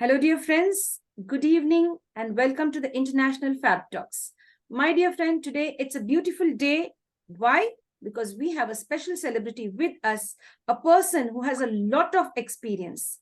Hello, dear friends. Good evening and welcome to the International Fabtalks. My dear friend, today it's a beautiful day. Why? Because we have a special celebrity with us, a person who has a lot of experience.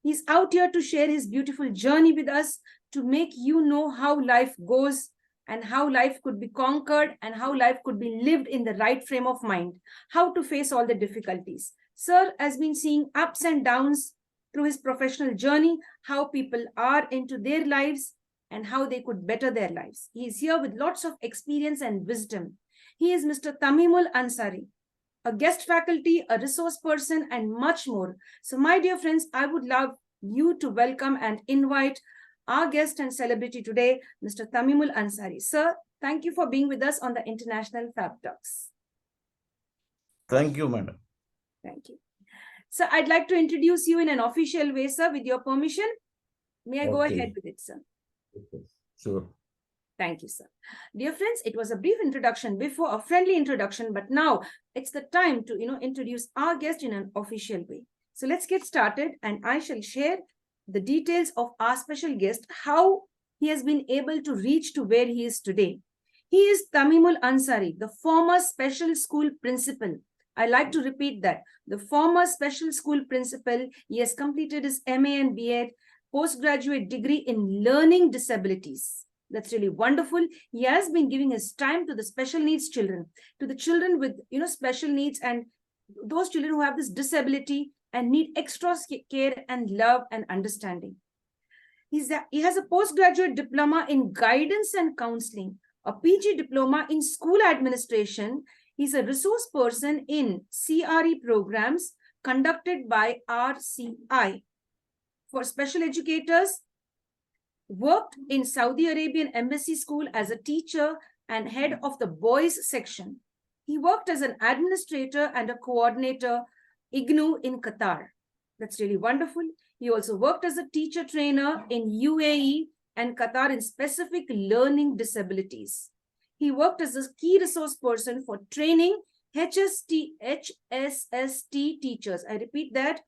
He's out here to share his beautiful journey with us to make you know how life goes and how life could be conquered and how life could be lived in the right frame of mind, how to face all the difficulties. Sir has been seeing ups and downs through his professional journey, how people are into their lives and how they could better their lives. He is here with lots of experience and wisdom. He is Mr. Thamimul Ansari, a guest faculty, a resource person, and much more. So, my dear friends, I would love you to welcome and invite our guest and celebrity today, Mr. Thamimul Ansari. Sir, thank you for being with us on the International Fab Talks. Thank you, madam. Thank you. So I'd like to introduce you in an official way, sir, with your permission. May I go ahead with it, sir? Sure. Thank you, sir. Dear friends, it was a brief introduction before, a friendly introduction, but now it's the time to, introduce our guest in an official way. So let's get started, and I shall share the details of our special guest, how he has been able to reach to where he is today. He is Thamimul Ansari, the former special school principal. I like to repeat that. The former special school principal, he has completed his MA and B.Ed, postgraduate degree in learning disabilities. That's really wonderful. He has been giving his time to the special needs children, to the children with, special needs and those children who have this disability and need extra care and love and understanding. He has a postgraduate diploma in guidance and counselling, a PG diploma in school administration. He's a resource person in CRE programs conducted by RCI for special educators, worked in Saudi Arabian Embassy School as a teacher and head of the boys section. He worked as an administrator and a coordinator, IGNOU in QATER. That's really wonderful. He also worked as a teacher trainer in UAE and QATER in specific learning disabilities. He worked as a key resource person for training HSSTeachers. I repeat that.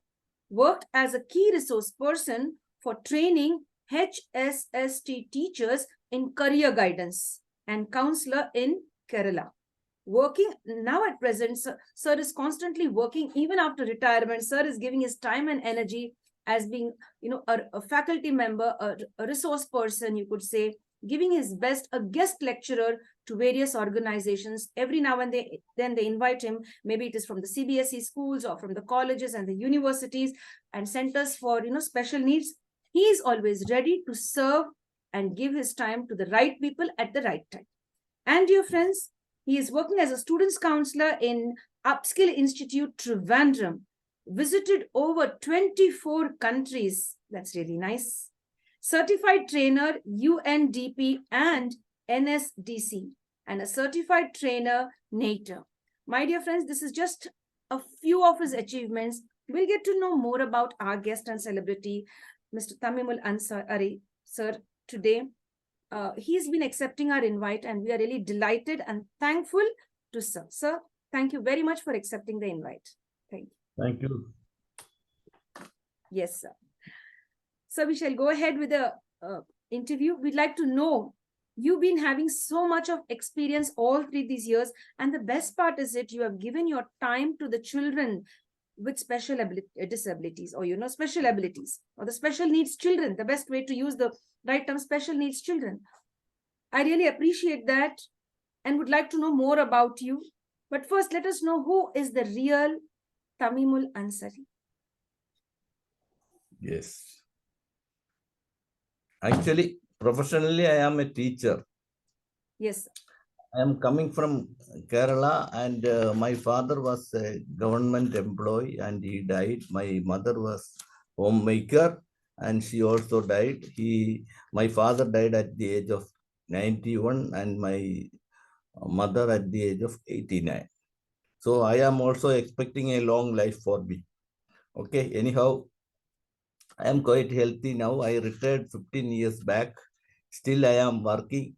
Worked as a key resource person for training HSSTeachers in Career Guidance and Counsellor in Kerala. Working now at present, sir is constantly working even after retirement. Sir is giving his time and energy as being, a faculty member, a resource person, you could say, giving his best, a guest lecturer to various organizations. Every now and then they invite him, maybe it is from the CBSE schools or from the colleges and the universities and centers for, special needs. He is always ready to serve and give his time to the right people at the right time. And dear friends, he is working as a students counselor in Upskill Institute Trivandrum, visited over 24 countries. That's really nice. Certified trainer, UNDP and NSDC, and a certified trainer, NATER. My dear friends, this is just a few of his achievements. We'll get to know more about our guest and celebrity, Mr. Thamimul Ansari, sir, today. He's been accepting our invite and we are really delighted and thankful to sir. Sir, thank you very much for accepting the invite. Thank you. Thank you. Yes, sir. So we shall go ahead with the interview. We'd like to know, you've been having so much of experience all these years, and the best part is that you have given your time to the children with special disabilities or, special abilities or the special needs children, the best way to use the right term, special needs children. I really appreciate that and would like to know more about you. But first, let us know who is the real Thamimul Ansari. Yes. Actually, professionally, I am a teacher. Yes, sir. I am coming from Kerala and my father was a government employee and he died. My mother was homemaker and she also died. My father died at the age of 91 and my mother at the age of 89. So I am also expecting a long life for me. Okay, anyhow, I am quite healthy now. I retired 15 years back. Still, I am working,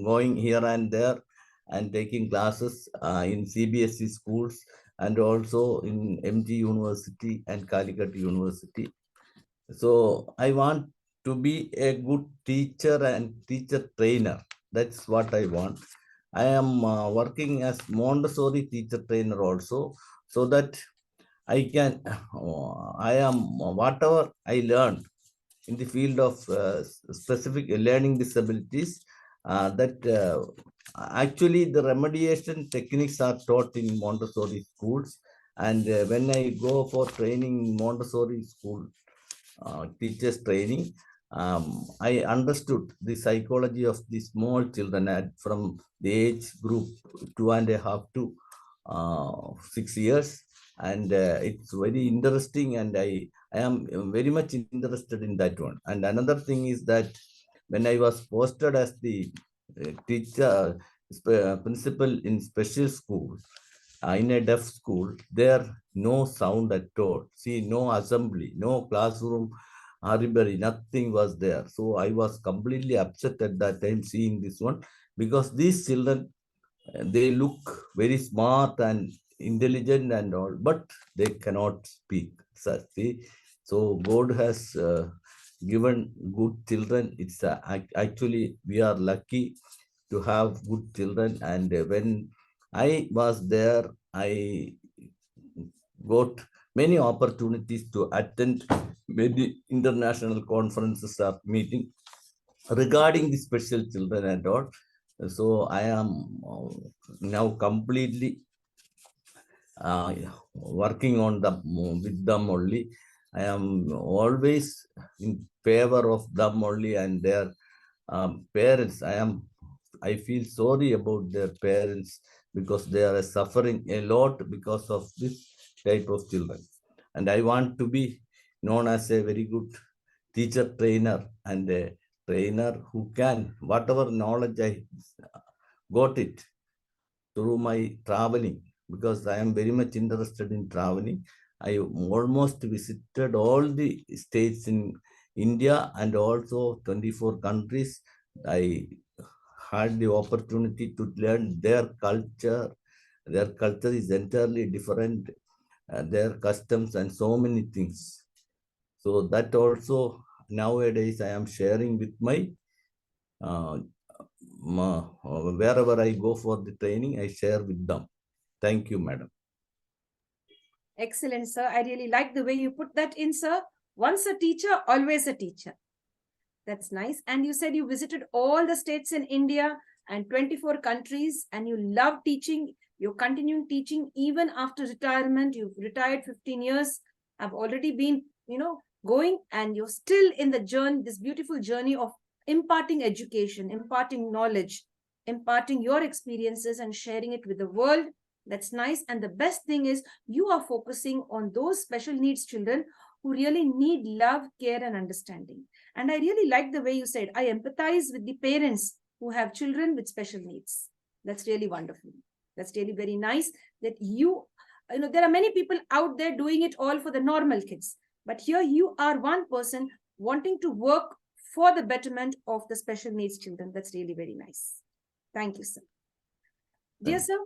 going here and there and taking classes in CBSE schools and also in MG University and Calicut University. So I want to be a good teacher and teacher trainer. That's what I want. I am working as Montessori teacher trainer also, so that I can, I am whatever I learned in the field of specific learning disabilities, that actually the remediation techniques are taught in Montessori schools. And when I go for training in Montessori school, teachers training, I understood the psychology of the small children from the age group 2.5 to 6 years. And it's very interesting, and I am very much interested in that one. And another thing is that when I was posted as the teacher, principal in special school, in a deaf school, there no sound at all. See, no assembly, no classroom, hurry, nothing was there. So I was completely upset at that time seeing this one, because these children, they look very smart and intelligent and all, but they cannot speak. So, see, so God has given good children. It's actually we are lucky to have good children. And when I was there, I got many opportunities to attend many international conferences or meeting regarding the special children and all. So I am now completely working on them with them only. I am always in favor of them only and their parents. I feel sorry about their parents, because they are suffering a lot because of this type of children. And I want to be known as a very good teacher trainer, and a trainer who can, whatever knowledge I got it through my traveling, because I am very much interested in traveling. I almost visited all the states in India and also 24 countries. I had the opportunity to learn their culture. Their culture is entirely different, their customs and so many things. So that also nowadays I am sharing with my wherever I go for the training, I share with them. Thank you, madam. Excellent, sir. I really like the way you put that in, sir. Once a teacher, always a teacher. That's nice. And you said you visited all the states in India and 24 countries, and you love teaching. You're continuing teaching even after retirement. You've retired 15 years. I've already been, going, and you're still in the journey, this beautiful journey of imparting education, imparting knowledge, imparting your experiences and sharing it with the world. That's nice. And the best thing is you are focusing on those special needs children who really need love, care, and understanding. And I really like the way you said, I empathize with the parents who have children with special needs. That's really wonderful. That's really very nice that there are many people out there doing it all for the normal kids. But here you are one person wanting to work for the betterment of the special needs children. That's really very nice. Thank you, sir. Dear sir,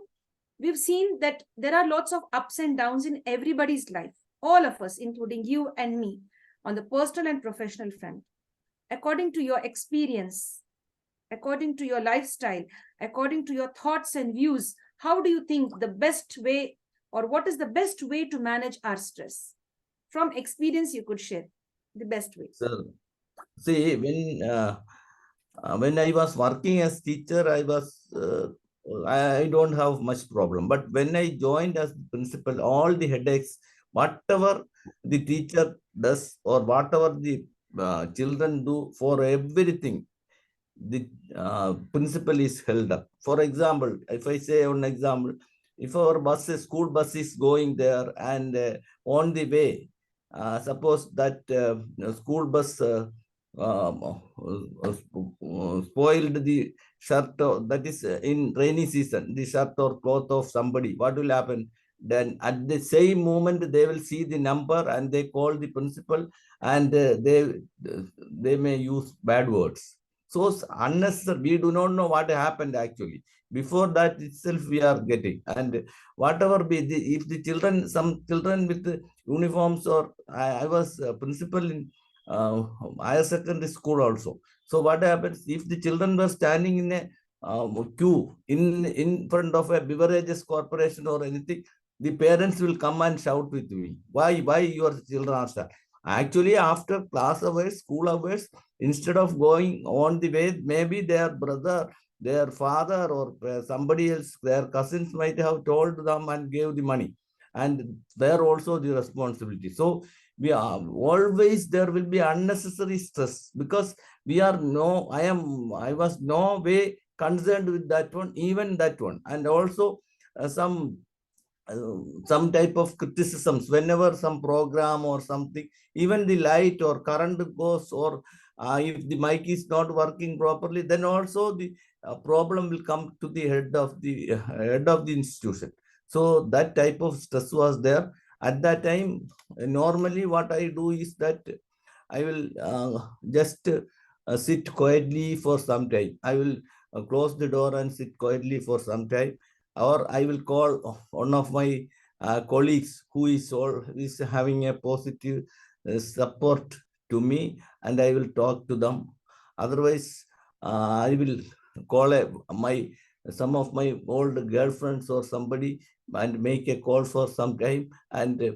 we've seen that there are lots of ups and downs in everybody's life, all of us, including you and me, on the personal and professional front. According to your experience, according to your lifestyle, according to your thoughts and views, how do you think the best way, or what is the best way to manage our stress? From experience, you could share the best way. Sir, see, when I was working as teacher, I don't have much problem. But when I joined as principal, all the headaches, whatever the teacher does or whatever the children do, for everything, the principal is held up. For example, if I say one example, if our school bus is going there, and on the way, suppose that school bus spoiled the shirt, that is in rainy season, the shirt or cloth of somebody, what will happen? Then at the same moment, they will see the number and they call the principal, and they may use bad words. So unnecessary, we do not know what happened actually. Before that itself we are getting, and whatever be if the children, some children with uniforms, or I was principal in higher secondary school also. So what happens if the children were standing in a queue in front of a beverages corporation or anything, the parents will come and shout with me. Why your children are standing? Actually, after class hours, school hours, instead of going on the way, maybe their brother, their father, or somebody else, their cousins might have told them and gave the money. And they're also the responsibility. So we are always, there will be unnecessary stress, because I was no way concerned with that one, even that one. And also some type of criticisms whenever some program or something, even the light or current goes, or if the mic is not working properly, then also the problem will come to the head of the institution. So that type of stress was there at that time. Normally what I do is that I will just sit quietly for some time. I will close the door and sit quietly for some time, or I will call one of my colleagues who is having a positive support to me, and I will talk to them. Otherwise, I will call some of my old girlfriends or somebody and make a call for some time, and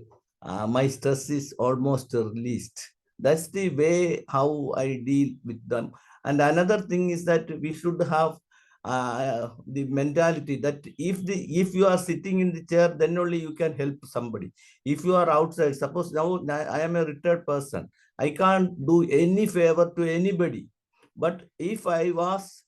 my stress is almost released. That's the way how I deal with them. And another thing is that we should have the mentality that if you are sitting in the chair, then only you can help somebody. If you are outside, suppose now I am a retired person, I can't do any favor to anybody. But if I was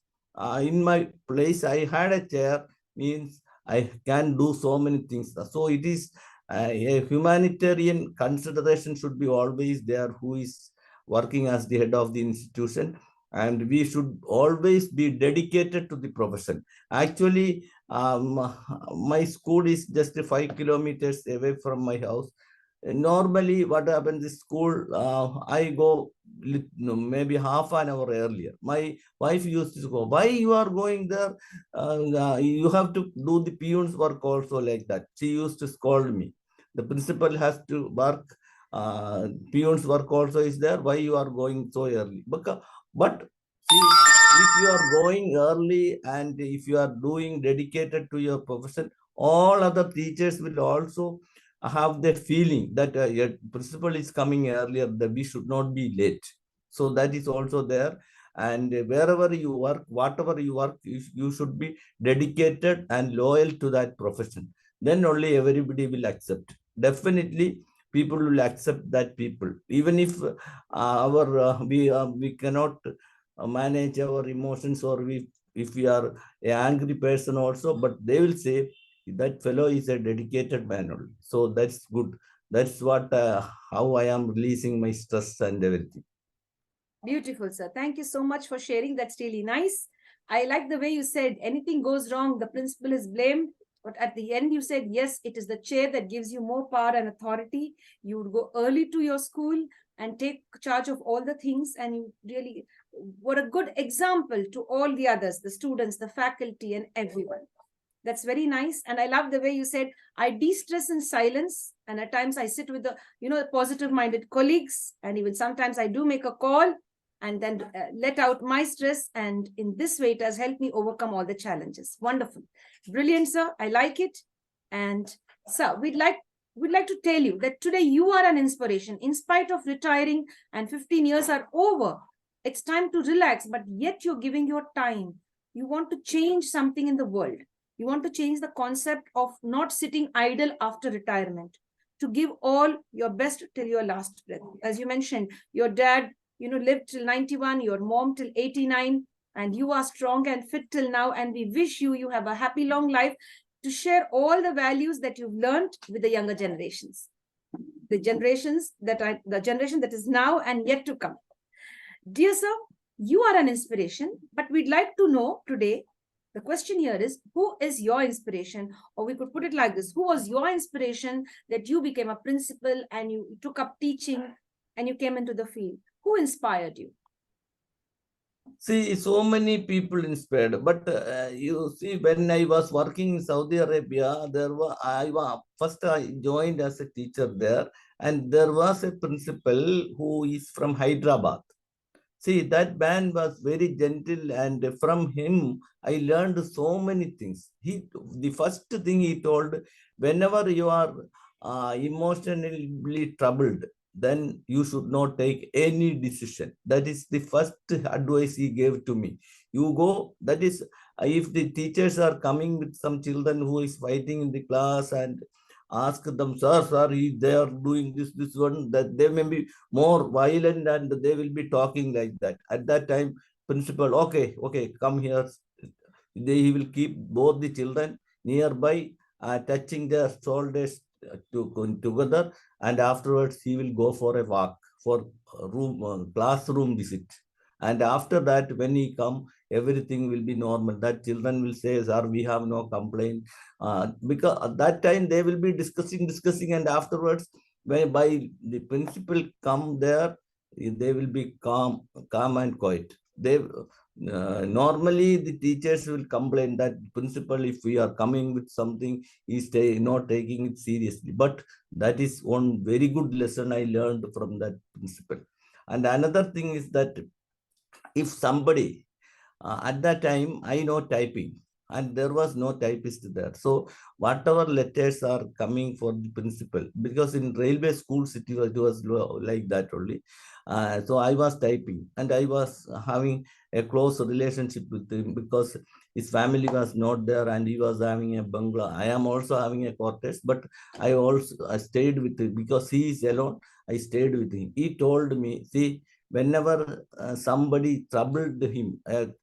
in my place, I had a chair, means I can do so many things. So it is a humanitarian consideration should be always there, who is working as the head of the institution, and we should always be dedicated to the profession. Actually, my school is just 5 kilometers away from my house. Normally what happens is school, I go maybe half an hour earlier. My wife used to go, why you are going there? You have to do the peon's work also, like that. She used to scold me. The principal has to work, peon's work also is there, why you are going so early? But see, if you are going early and if you are doing dedicated to your profession, all other teachers will also have the feeling that your principal is coming earlier, that we should not be late. So that is also there. And wherever you work, whatever you work, you should be dedicated and loyal to that profession. Then only everybody will accept. Definitely, people will accept that people. Even if we cannot manage our emotions, or if we are an angry person also, but they will say that fellow is a dedicated man only. So that's good. That's what how I am releasing my stress and everything. Beautiful, sir. Thank you so much for sharing. That's really nice. I like the way you said anything goes wrong, the principal is blamed. But at the end, you said, yes, it is the chair that gives you more power and authority. You would go early to your school and take charge of all the things. And you really were a good example to all the others, the students, the faculty, and everyone. That's very nice. And I love the way you said, I de-stress in silence. And at times I sit with the, positive-minded colleagues. And even sometimes I do make a call and then let out my stress. And in this way, it has helped me overcome all the challenges. Wonderful. Brilliant, sir. I like it. And sir, we'd like to tell you that today you are an inspiration. In spite of retiring and 15 years are over, it's time to relax, but yet you're giving your time. You want to change something in the world. You want to change the concept of not sitting idle after retirement, to give all your best till your last breath. As you mentioned, your dad, lived till 91, your mom till 89, and you are strong and fit till now. And we wish you have a happy, long life to share all the values that you've learned with the younger generations, the generation that is now and yet to come. Dear sir, you are an inspiration, but we'd like to know today, the question here is, who is your inspiration? Or we could put it like this, who was your inspiration that you became a principal and you took up teaching and you came into the field? Who inspired you? See, so many people inspired, but you see, when I was working in Saudi Arabia, first I joined as a teacher there, And there was a principal who is from Hyderabad. See, that man was very gentle, and from him I learned so many things. The first thing he told, whenever you are emotionally troubled, then you should not take any decision. That is the first advice he gave to me. You go, that is, if the teachers are coming with some children who is fighting in the class, and ask them, sir, they are doing this one, that they may be more violent and they will be talking like that. At that time, principal, okay, come here. He will keep both the children nearby, touching their shoulders together, and afterwards he will go for a walk for classroom visit. And after that, when he come, everything will be normal. That children will say, sir, we have no complaint. Because at that time they will be discussing, and afterwards, when by the principal come there, they will be calm and quiet. Normally the teachers will complain that principal, if we are coming with something, is not taking it seriously. But that is one very good lesson I learned from that principal. And another thing is that if somebody, at that time I know typing, and there was no typist there. So whatever letters are coming for the principal, because in railway schools it was like that only. So I was typing, and I was having a close relationship with him, because his family was not there, and he was having a bungalow. I am also having a quarters, but I stayed with him because he is alone. I stayed with him. He told me, see, whenever somebody troubled him,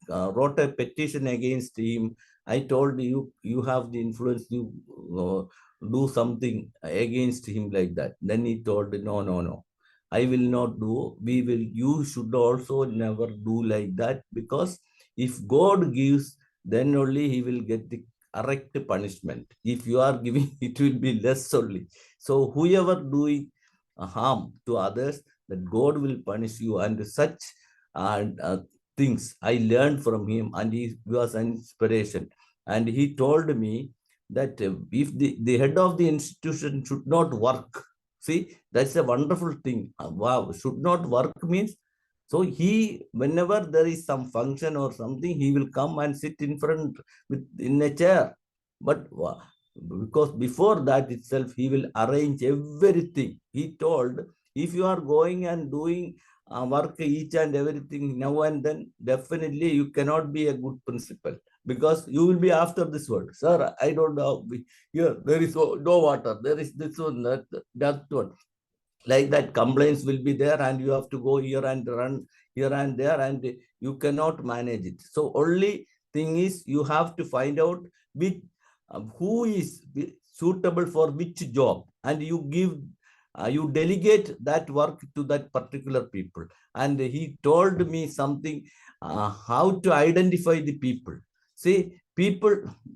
wrote a petition against him, I told you have the influence, you do something against him like that. Then he told, no, I will not do. You should also never do like that, because if God gives, then only he will get the correct punishment. If you are giving, it will be less only. So whoever doing harm to others, that God will punish you. And such things I learned from him, and he was an inspiration. And he told me that if the head of the institution should not work, see, that's a wonderful thing. Wow, should not work means, so whenever there is some function or something, he will come and sit in front in a chair. But because before that itself, he will arrange everything. He told, if you are going and doing work each and everything now and then, definitely you cannot be a good principal, because you will be after this word. Sir, I don't know. Here, there is no water. There is this one, that one. Like that, complaints will be there, and you have to go here and run here and there, and you cannot manage it. So only thing is, you have to find out which who is suitable for which job, and you delegate that work to that particular people. And he told me something, how to identify the people. See,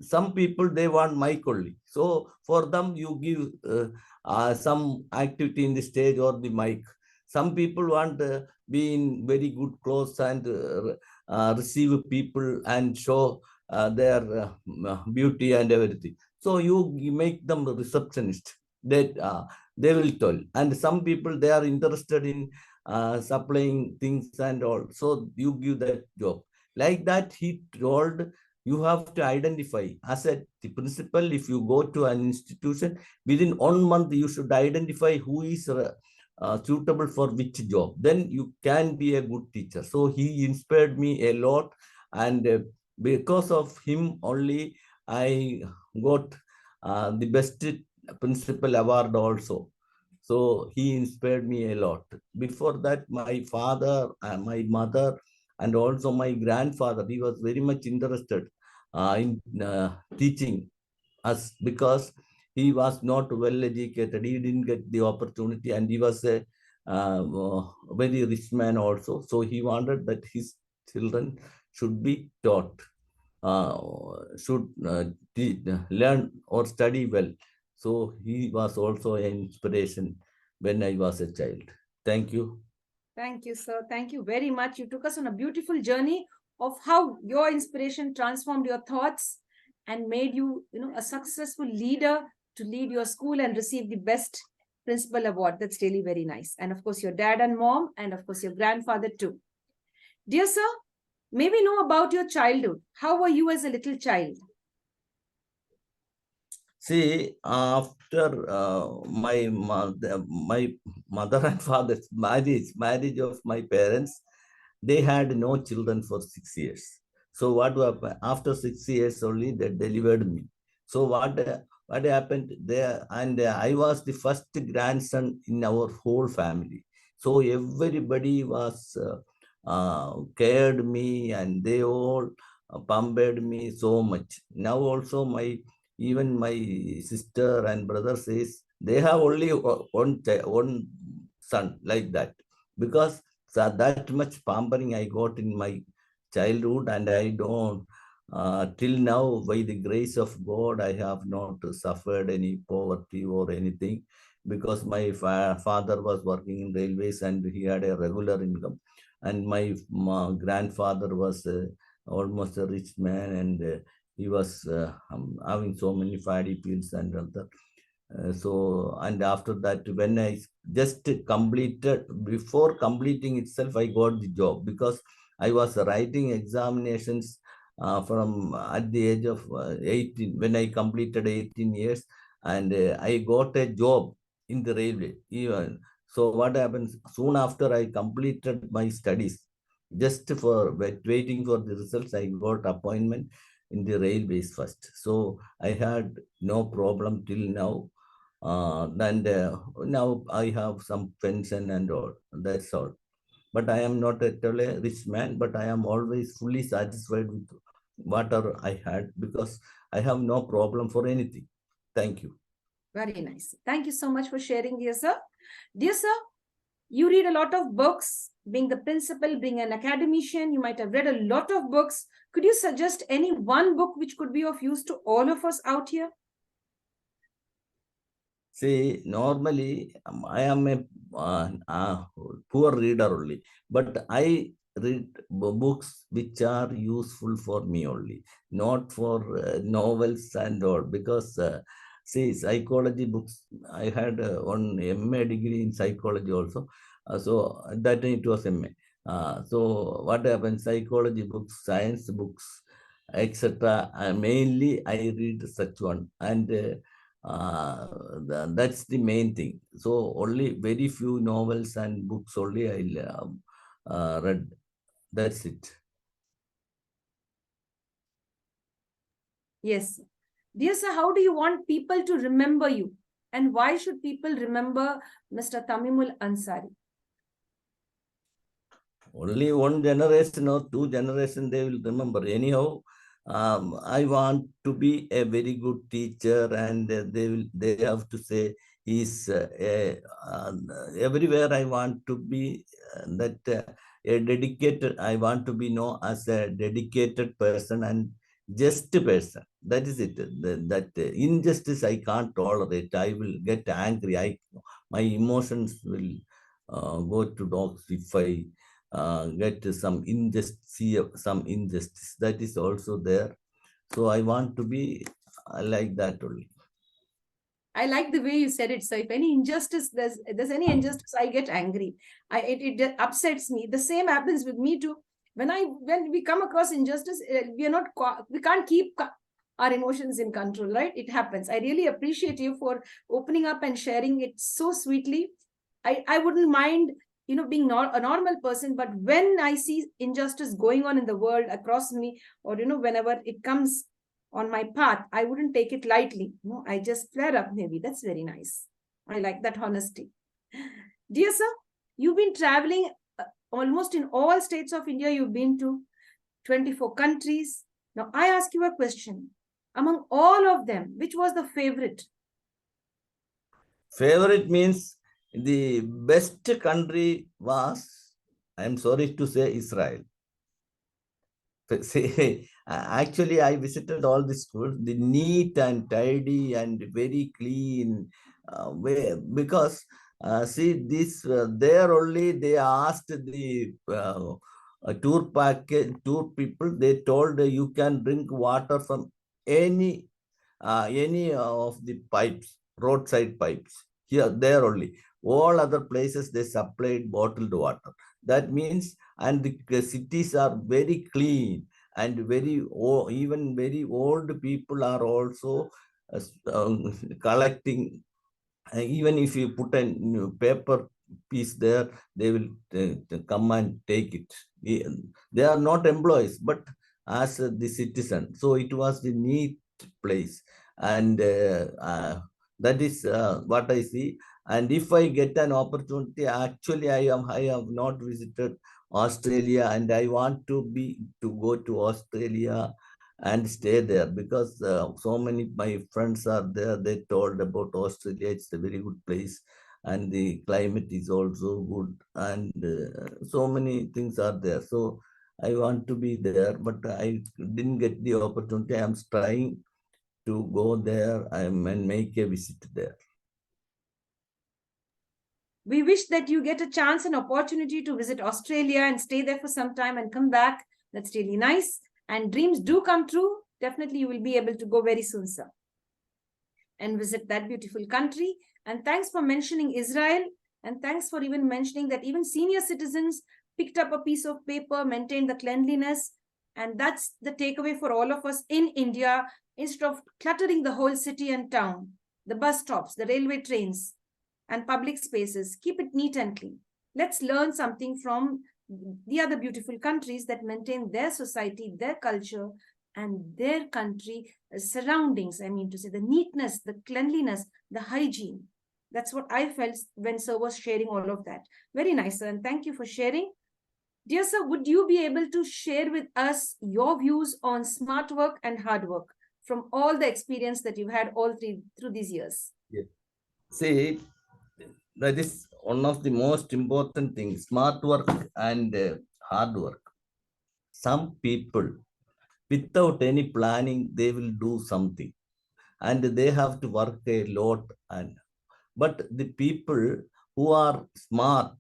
some people, they want mic only, so for them you give some activity in the stage or the mic. Some people want be in very good clothes and receive people and show their beauty and everything. So you make them the receptionist. That they will tell. And some people, they are interested in supplying things and all. So you give that job. Like that, he told, you have to identify. As a principal, if you go to an institution, within 1 month, you should identify who is suitable for which job. Then you can be a good teacher. So he inspired me a lot. And because of him only, I got the best principal award also. So he inspired me a lot. Before that, my father, my mother, and also my grandfather, he was very much interested in teaching us, because he was not well educated. He didn't get the opportunity, and he was a very rich man also. So he wanted that his children should be taught, should learn or study well. So he was also an inspiration when I was a child. Thank you. Thank you, sir. Thank you very much. You took us on a beautiful journey of how your inspiration transformed your thoughts and made you, a successful leader to lead your school and receive the best Principal Award. That's really very nice. And of course, your dad and mom, and of course, your grandfather too. Dear sir, may we know about your childhood? How were you as a little child? See, after my mother and father's marriage of my parents, they had no children for 6 years. So what happened? After 6 years only, they delivered me. So what happened there? And I was the first grandson in our whole family. So everybody was cared me, and they all pampered me so much. Now also even my sister and brother says they have only one son like that, because that much pampering I got in my childhood, and I don't till now, by the grace of God, I have not suffered any poverty or anything, because my father was working in railways and he had a regular income, and my grandfather was almost a rich man, and he was having so many paddy fields and other. So, and after that, when I just completed, before completing itself, I got the job, because I was writing examinations from at the age of 18, when I completed 18 years, and I got a job in the railway. Even so, what happens soon after I completed my studies, just for waiting for the results, I got appointment in the railways first. So I had no problem till now. And now I have some pension and all. That's all. But I am not at all a rich man, but I am always fully satisfied with whatever I had, because I have no problem for anything. Thank you. Very nice. Thank you so much for sharing, dear sir. Dear sir, you read a lot of books. Being the principal, being an academician, you might have read a lot of books. Could you suggest any one book which could be of use to all of us out here? See, normally I am a poor reader only, but I read books which are useful for me only, not for novels and all. Because see, psychology books, I had one MA degree in psychology also, so that time it was MA. So what happens? Psychology books, science books, etc. Mainly I read such one, and that's the main thing. So only very few novels and books only I read. That's it. Yes. Dear sir, how do you want people to remember you? And why should people remember Mr. Thamimul Ansari? Only one generation or two generations they will remember. Anyhow, I want to be a very good teacher, and they have to say he's everywhere. I want to be that a dedicated. I want to be known as a dedicated person and just person. That is it. That injustice I can't tolerate. I will get angry. My emotions will go to dogs if I get some injustice that is also there. So I want to be like that only. I like the way you said it. So if any injustice, there's any injustice, I get angry. It upsets me. The same happens with me too. When we come across injustice, we can't keep our emotions in control, right? It happens. I really appreciate you for opening up and sharing it so sweetly. I wouldn't mind, being not a normal person, but when I see injustice going on in the world across me, or whenever it comes on my path, I wouldn't take it lightly. No, I just flare up maybe. That's very nice. I like that honesty. Dear sir, you've been traveling almost in all states of India. You've been to 24 countries. Now, I ask you a question. Among all of them, which was the favorite? Favorite means the best country was, I'm sorry to say, Israel. See, actually, I visited all the schools, the neat and tidy and very clean way, because see, this there only they asked the tour people. They told you can drink water from any of the pipes, roadside pipes. here, there only. All other places, they supplied bottled water. That means, and the cities are very clean and very, even very old people are also collecting. Even if you put a paper piece there, they will come and take it. They are not employees, but as the citizen. So it was the neat place. And that is what I see. And if I get an opportunity, actually I have not visited Australia, and I want to go to Australia and stay there, because so many my friends are there. They told about Australia. It's a very good place, and the climate is also good, and so many things are there. So I want to be there, but I didn't get the opportunity. I'm trying to go there and make a visit there. We wish that you get a chance and opportunity to visit Australia and stay there for some time and come back. That's really nice. And dreams do come true. Definitely you will be able to go very soon, sir, and visit that beautiful country. And thanks for mentioning Israel. And thanks for even mentioning that even senior citizens picked up a piece of paper, maintained the cleanliness. And that's the takeaway for all of us in India. Instead of cluttering the whole city and town, the bus stops, the railway trains, and public spaces, keep it neat and clean. Let's learn something from the other beautiful countries that maintain their society, their culture, and their country surroundings. I mean to say, the neatness, the cleanliness, the hygiene. That's what I felt when sir was sharing all of that. Very nice, sir, and thank you for sharing. Dear sir, would you be able to share with us your views on smart work and hard work from all the experience that you've had all through these years? Yeah. See, that is one of the most important things, smart work and hard work. Some people, without any planning, they will do something, and they have to work a lot. And but the people who are smart,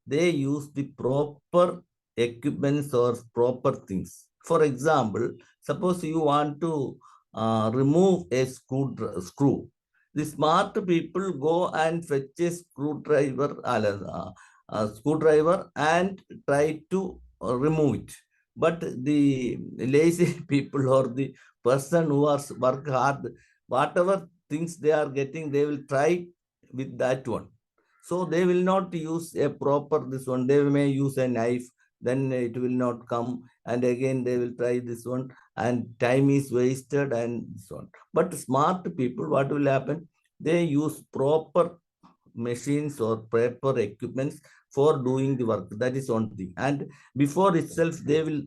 they use the proper equipments or proper things. For example, suppose you want to remove a screw. The smart people go and fetch a screwdriver and try to remove it. But the lazy people or the person who are work hard, whatever things they are getting, they will try with that one. So they will not use a proper this one. They may use a knife, then it will not come, and again they will try this one, and time is wasted and so on. But smart people, what will happen? They use proper machines or proper equipments for doing the work. That is one thing. And before itself, they will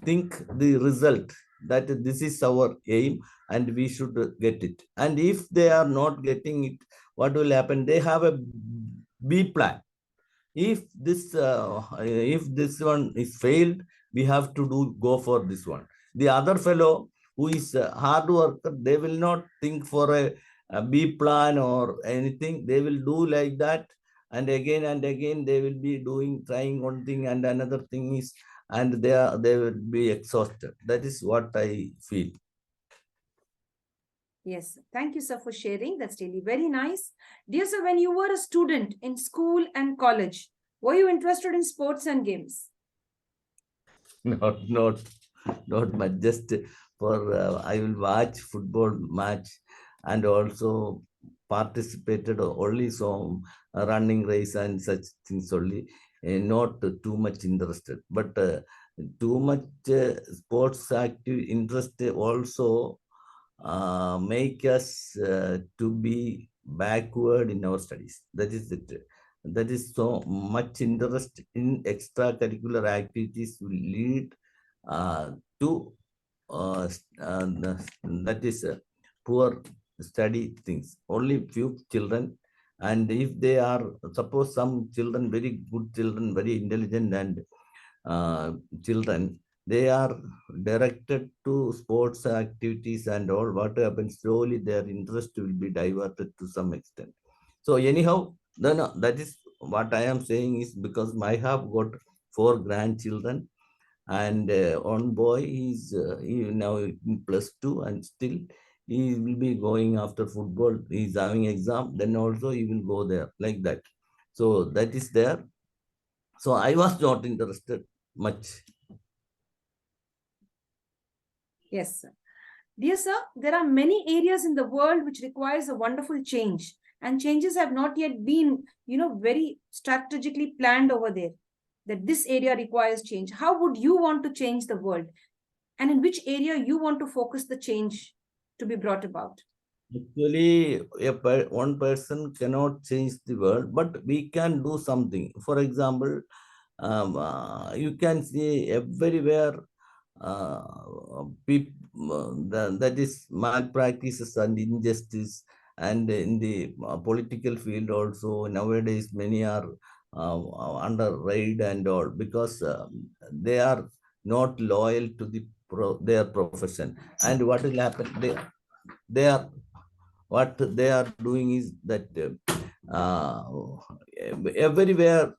think the result, that this is our aim and we should get it. And if they are not getting it, what will happen? They have a B plan. If this one is failed, we have to go for this one. The other fellow who is a hard worker, they will not think for a B plan or anything. They will do like that, and again they will be trying one thing and another thing is, and they will be exhausted. That is what I feel. Yes, thank you, sir, for sharing. That's really very nice. Dear sir, when you were a student in school and college, were you interested in sports and games? Not much. Just for I will watch football match, and also participated only some running race and such things only. Not too much interested, but too much sports active interest also make us to be backward in our studies. That is it. That is so much interest in extracurricular activities will lead to that is poor study things. Only few children, and if they are, suppose some children, very good children, very intelligent and children, they are directed to sports activities and all. What happens, slowly their interest will be diverted to some extent. So anyhow, then that is what I am saying is, because I have got 4 grandchildren, and one boy is he now in +2, and still He will be going after football. He's having exam. Then also he will go there like that. So that is there. So I was not interested much. Yes, sir. Dear sir, there are many areas in the world which requires a wonderful change, and changes have not yet been, very strategically planned over there. That this area requires change. How would you want to change the world, and in which area you want to focus the change to be brought about? Actually, one person cannot change the world, but we can do something. For example, you can see everywhere that is malpractices and injustice, and in the political field also nowadays many are under raid and all, because they are not loyal to their profession. And what will happen, they are what they are doing is that uh, everywhere.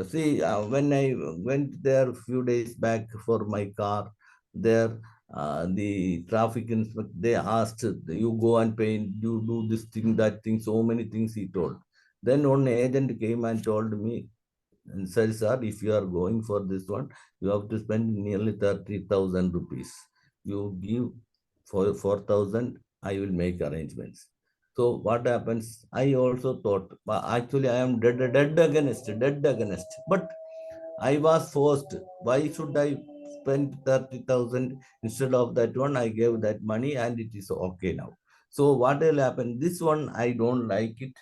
See, when I went there a few days back for my car, there the traffic inspector, they asked, you go and pay, you do this thing, that thing, so many things he told. Then one agent came and told me and said, sir, if you are going for this one, you have to spend nearly 30,000 rupees. You give for 4,000, I will make arrangements. So what happens? I also thought, actually, I am dead against. But I was forced. Why should I spend 30,000 instead of that one? I gave that money and it is okay now. So what will happen? This one I don't like it,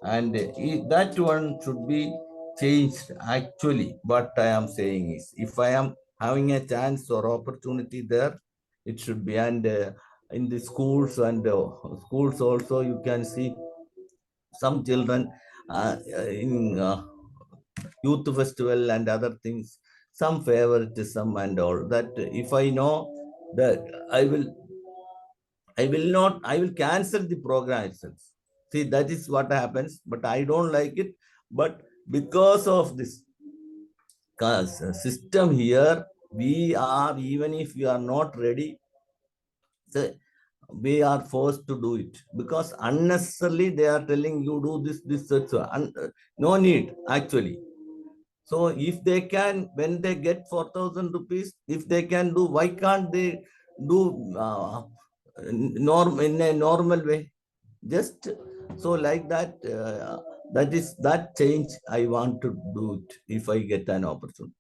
and that one should be changed. Actually, what I am saying is, if I am having a chance or opportunity there, it should be. And in the schools and schools also, you can see some children in youth festival and other things, some favoritism and all that. If I know that, I will cancel the program itself. See, that is what happens, but I don't like it. But because of this system here, we are, even if we are not ready, so we are forced to do it, because unnecessarily they are telling you do this, such. No need actually. So if they can, when they get 4,000 rupees, if they can do, why can't they do in a normal way? Just so like that. That is that change I want to do it if I get an opportunity.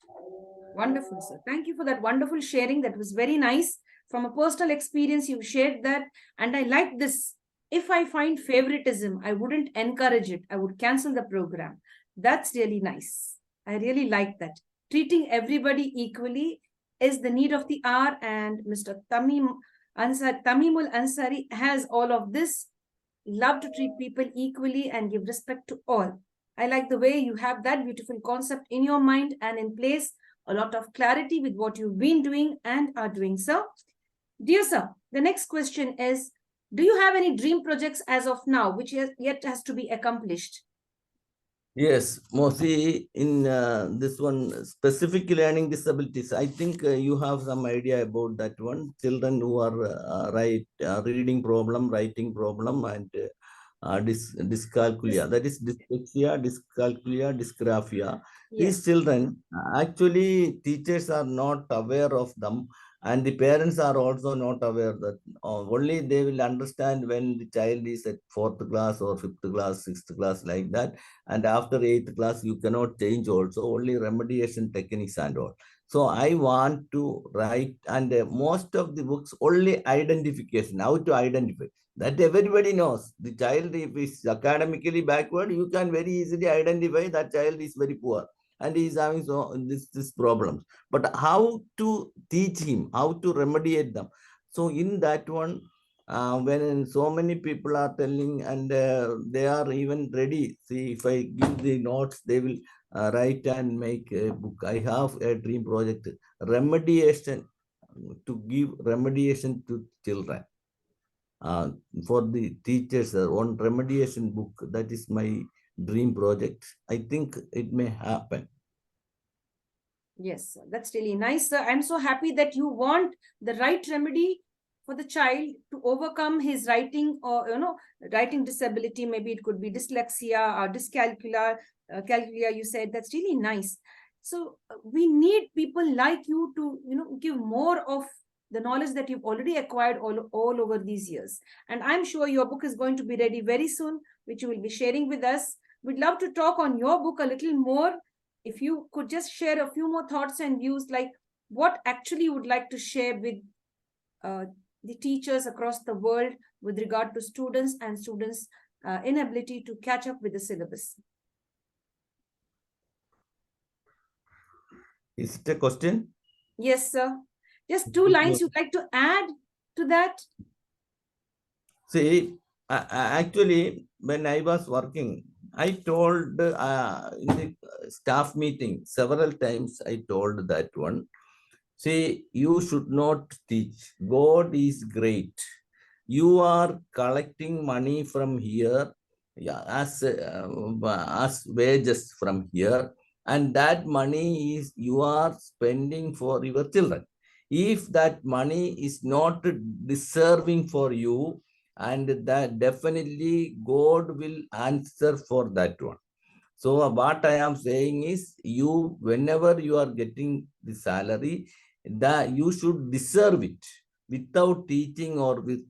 Wonderful, sir. Thank you for that wonderful sharing. That was very nice. From a personal experience, you shared that. And I like this. If I find favoritism, I wouldn't encourage it. I would cancel the program. That's really nice. I really like that. Treating everybody equally is the need of the hour. And Mr. Thamimul Ansari has all of this. Love to treat people equally and give respect to all. I like the way you have that beautiful concept in your mind and in place, a lot of clarity with what you've been doing and are doing, sir. Dear sir, the next question is, do you have any dream projects as of now, which yet has to be accomplished? Yes, mostly in this one, specific learning disabilities. I think you have some idea about that one. Children who are reading problem, writing problem, and dyscalculia. That is dyslexia, dyscalculia, dysgraphia. Yes. These children, actually, teachers are not aware of them, and the parents are also not aware that only they will understand when the child is at fourth class or fifth class, sixth class, like that. And after eighth class, you cannot change also, only remediation techniques and all. So I want to write, and most of the books only identification, how to identify, that everybody knows. The child, if is academically backward, you can very easily identify that child is very poor and he is having this problems. But how to teach him, how to remediate them? So in that one, when so many people are telling, and they are even ready. See, if I give the notes, they will write and make a book. I have a dream project, remediation, to give remediation to children. For the teachers, one remediation book. That is my dream project. I think it may happen. Yes, sir. That's really nice, sir. I'm so happy that you want the right remedy for the child to overcome his writing or writing disability. Maybe it could be dyslexia or dyscalculia. Calculia, you said, that's really nice. So we need people like you to give more of the knowledge that you've already acquired all over these years. And I'm sure your book is going to be ready very soon, which you will be sharing with us. We'd love to talk on your book a little more. If you could just share a few more thoughts and views, like what actually you would like to share with the teachers across the world with regard to students and students' inability to catch up with the syllabus. Is it a question? Yes, sir. Just 2 lines you'd like to add to that? See, actually, when I was working, I told in the staff meeting several times, I told that one, see, you should not teach. God is great. You are collecting money from here, yeah, as wages from here, and that money is you are spending for your children. If that money is not deserving for you, and that definitely God will answer for that one. So what I am saying is, you, whenever you are getting the salary, that you should deserve it without teaching or with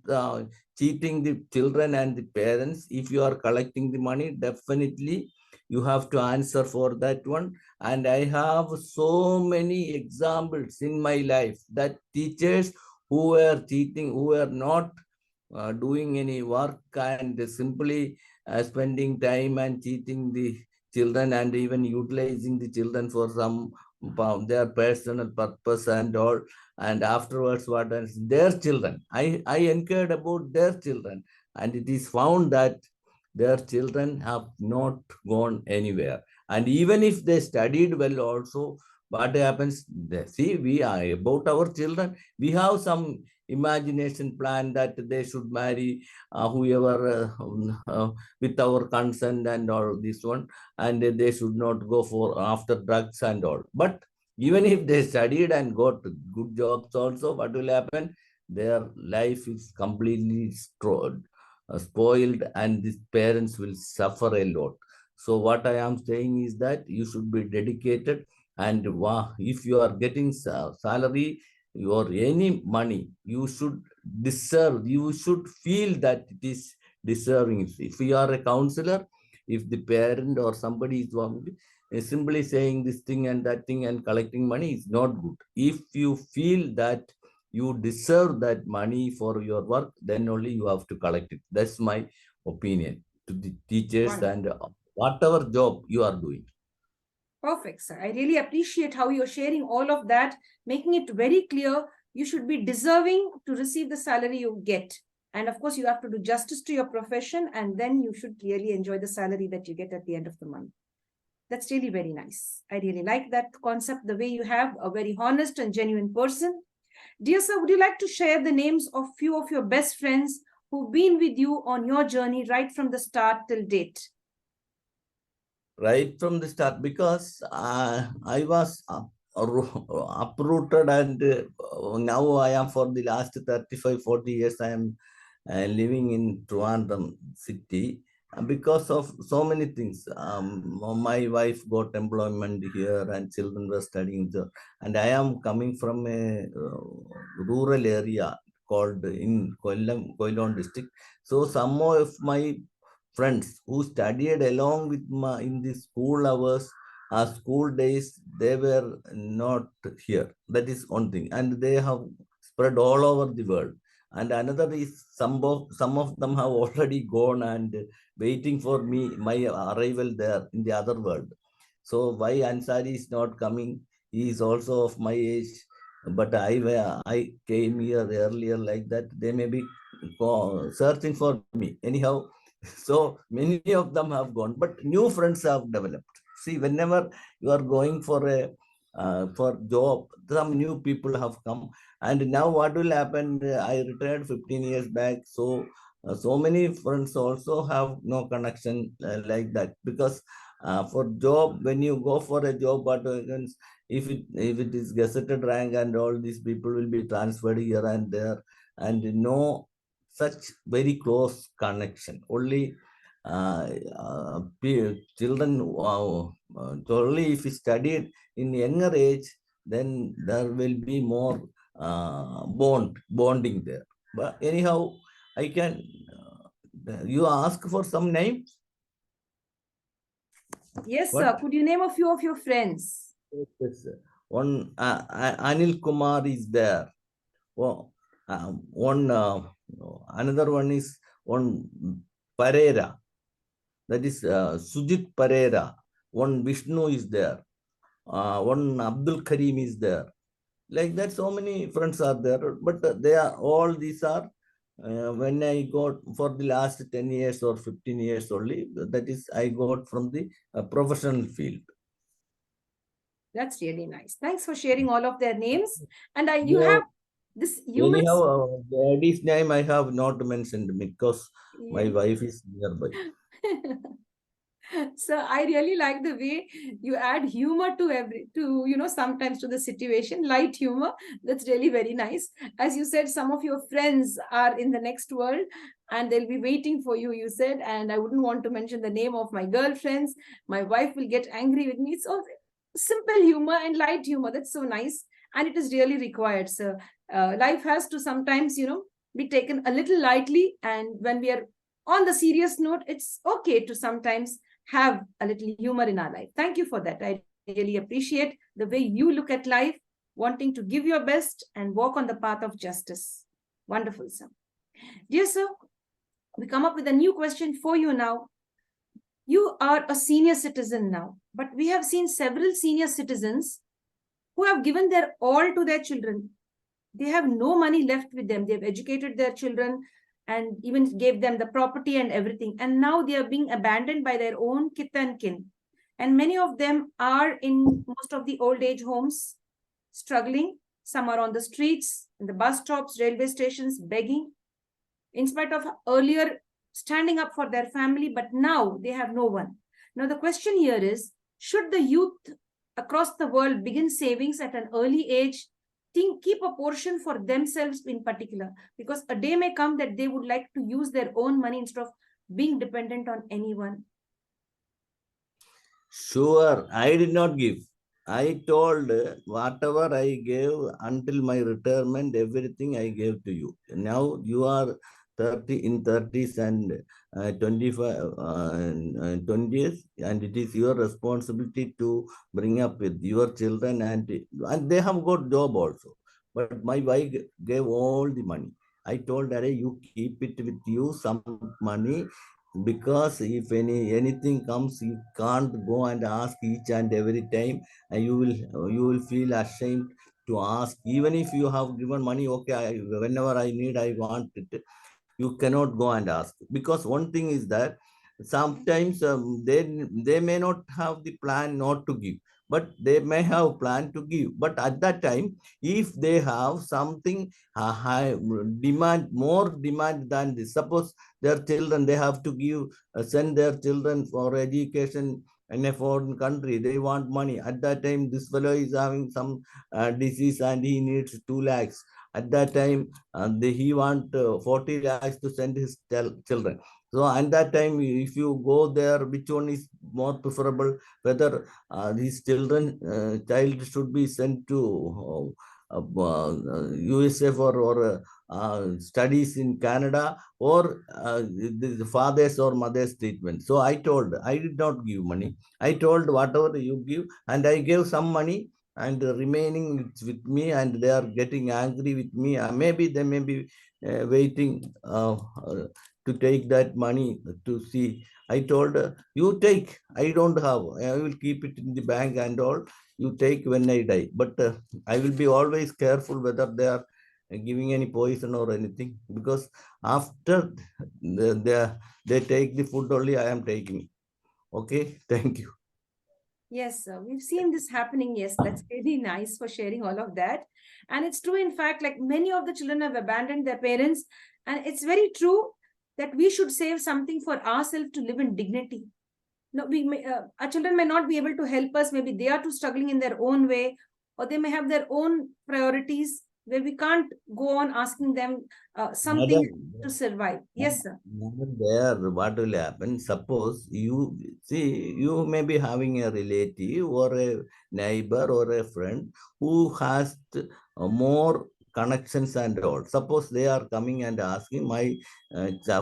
cheating the children and the parents. If you are collecting the money, definitely you have to answer for that one. And I have so many examples in my life that teachers who were cheating, who were not doing any work and simply spending time and cheating the children and even utilizing the children for some their personal purpose and all. And afterwards, what else? Their children. I inquired about their children, and it is found that their children have not gone anywhere. And even if they studied well also, what happens? See, we are about our children. We have some imagination plan that they should marry whoever with our consent and all this one, and they should not go for after drugs and all. But even if they studied and got good jobs also, what will happen? Their life is completely spoiled, and these parents will suffer a lot. So what I am saying is that you should be dedicated, and if you are getting salary or any money, you should deserve, you should feel that it is deserving. If you are a counselor, if the parent or somebody is simply saying this thing and that thing and collecting money, is not good. If you feel that you deserve that money for your work, then only you have to collect it. That's my opinion to the teachers and whatever job you are doing. Perfect, sir. I really appreciate how you're sharing all of that, making it very clear you should be deserving to receive the salary you get. And of course, you have to do justice to your profession, and then you should clearly enjoy the salary that you get at the end of the month. That's really very nice. I really like that concept, the way you have a very honest and genuine person. Dear sir, would you like to share the names of few of your best friends who've been with you on your journey right from the start till date? Right from the start, because I was uprooted, and now I am, for the last 35-40 years, I am living in Trivandrum city because of so many things. My wife got employment here and children were studying there. And I am coming from a rural area called in Koilon district. So some of my friends who studied along with my in the school hours, school days, they were not here. That is one thing. And they have spread all over the world. And another is some of them have already gone and waiting for me, my arrival there in the other world. So why Ansari is not coming? He is also of my age, but I came here earlier like that. They may be searching for me anyhow. So many of them have gone, but new friends have developed. See, whenever you are going for a for job, some new people have come. And now what will happen? I retired 15 years back. So so many friends also have no connection like that, because for job, when you go for a job, what happens, if it is gazetted rank and all, these people will be transferred here and there. and no such very close connection. Only children, only if you studied in younger age, then there will be more bonding there. But anyhow, I can, you ask for some names? Yes, What? sir. Could you name a few of your friends? Yes. One, Anil Kumar is there. Oh, one, another one is one Pereira. That is Sujit Pereira. One Vishnu is there. One Abdul Karim is there. Like that, so many friends are there. But they are all these are when I got for the last 10 years or 15 years only. That is, I got from the professional field. That's really nice. Thanks for sharing all of their names. And you have Anyhow, this anyhow, humorous. the lady's name I have not mentioned because my Yeah. wife is nearby. So I really like the way you add humor to sometimes to the situation, light humor. That's really very nice. As you said, some of your friends are in the next world and they'll be waiting for you, you said, and I wouldn't want to mention the name of my girlfriends. My wife will get angry with me. It's all simple humor and light humor. That's so nice. And it is really required. So life has to sometimes, be taken a little lightly. And when we are on the serious note, it's okay to sometimes have a little humor in our life. Thank you for that. I really appreciate the way you look at life, wanting to give your best and walk on the path of justice. Wonderful, sir. Dear sir, we come up with a new question for you now. You are a senior citizen now, but we have seen several senior citizens who have given their all to their children. They have no money left with them. They've educated their children and even gave them the property and everything. And now they are being abandoned by their own kith and kin. And many of them are in most of the old age homes, struggling. Some are on the streets, in the bus stops, railway stations, begging. In spite of earlier standing up for their family, but now they have no one. Now, the question here is, should the youth across the world begin savings at an early age, keep a portion for themselves in particular, because a day may come that they would like to use their own money instead of being dependent on anyone? Sure, I did not give. I told whatever I gave until my retirement, everything I gave to you. Now you are 30 in 30s and 25 20s, and it is your responsibility to bring up with your children, and they have got job also. But my wife gave all the money. I told her, you keep it with you, some money, because if anything comes, you can't go and ask each and every time, and you will feel ashamed to ask. Even if you have given money, okay, whenever I need, I want it, you cannot go and ask. Because one thing is that sometimes they may not have the plan not to give, but they may have plan to give. But at that time, if they have something high demand, more demand than this, suppose their children, they have to give, send their children for education in a foreign country, they want money. At that time, this fellow is having some disease and he needs 2 lakhs. At that time, he want 40 lakhs to send his children. So at that time, if you go there, which one is more preferable? Whether his child should be sent to USA for or studies in Canada, or the father's or mother's treatment. So I told, I did not give money. I told whatever you give, and I gave some money, and the remaining it's with me, and they are getting angry with me. Maybe they may be waiting to take that money to see. I told her, you take, I don't have, I will keep it in the bank and all. You take when I die. But I will be always careful whether they are giving any poison or anything, because after they take the food only, I am taking. Okay, thank you. Yes, sir. We've seen this happening. Yes, that's really nice for sharing all of that. And it's true, in fact, like many of the children have abandoned their parents. And it's very true that we should save something for ourselves to live in dignity. No, our children may not be able to help us. Maybe they are too struggling in their own way, or they may have their own priorities. where we can't go on asking them something Madam, to survive. Yes, sir. Madam, there, what will happen? Suppose you see, you may be having a relative or a neighbor or a friend who has more connections and all. Suppose they are coming and asking, my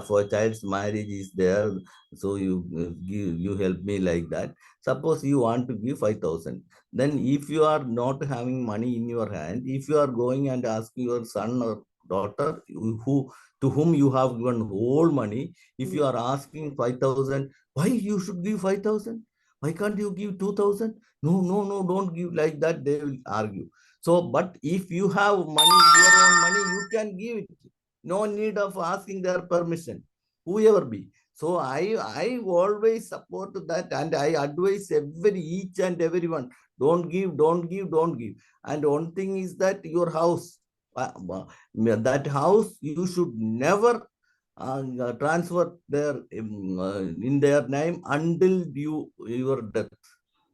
for child's marriage is there, so you help me like that. Suppose you want to give 5,000. Then, if you are not having money in your hand, if you are going and asking your son or daughter who to whom you have given whole money, if you are asking 5,000, why you should give 5,000? Why can't you give 2,000? No, no, no, don't give like that. They will argue. So, but if you have money, your own money, you can give it. No need of asking their permission, whoever be. So I always support that, and I advise each and everyone, don't give, don't give, don't give. And one thing is that your house, that house you should never transfer their in their name until your death.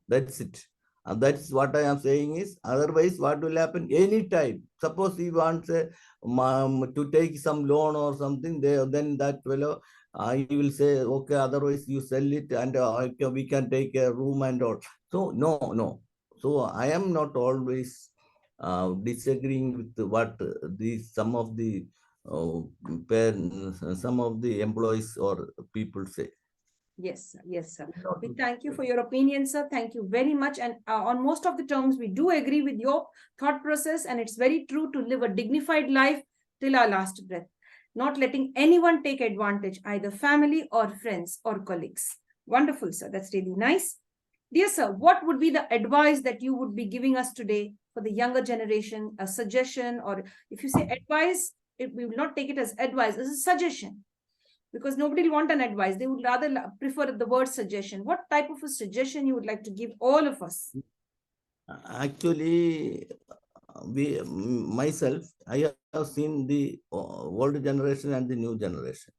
That's it. And that's what I am saying is, otherwise what will happen anytime? Suppose he wants to take some loan or something, then that fellow, I will say, okay, otherwise you sell it and we can take a room and all. So, no, no. So I am not always disagreeing with what some of the parents, some of the employees or people say. Yes, sir. Yes, sir. We thank you for your opinion, sir. Thank you very much. And on most of the terms, we do agree with your thought process. And it's very true to live a dignified life till our last breath, not letting anyone take advantage, either family or friends or colleagues. Wonderful, sir. That's really nice. Dear sir, what would be the advice that you would be giving us today for the younger generation, a suggestion, or if you say advice, we will not take it as advice, as a suggestion, because nobody will want an advice. They would rather prefer the word suggestion. What type of a suggestion you would like to give all of us? Actually, myself, I have seen the old generation and the new generation,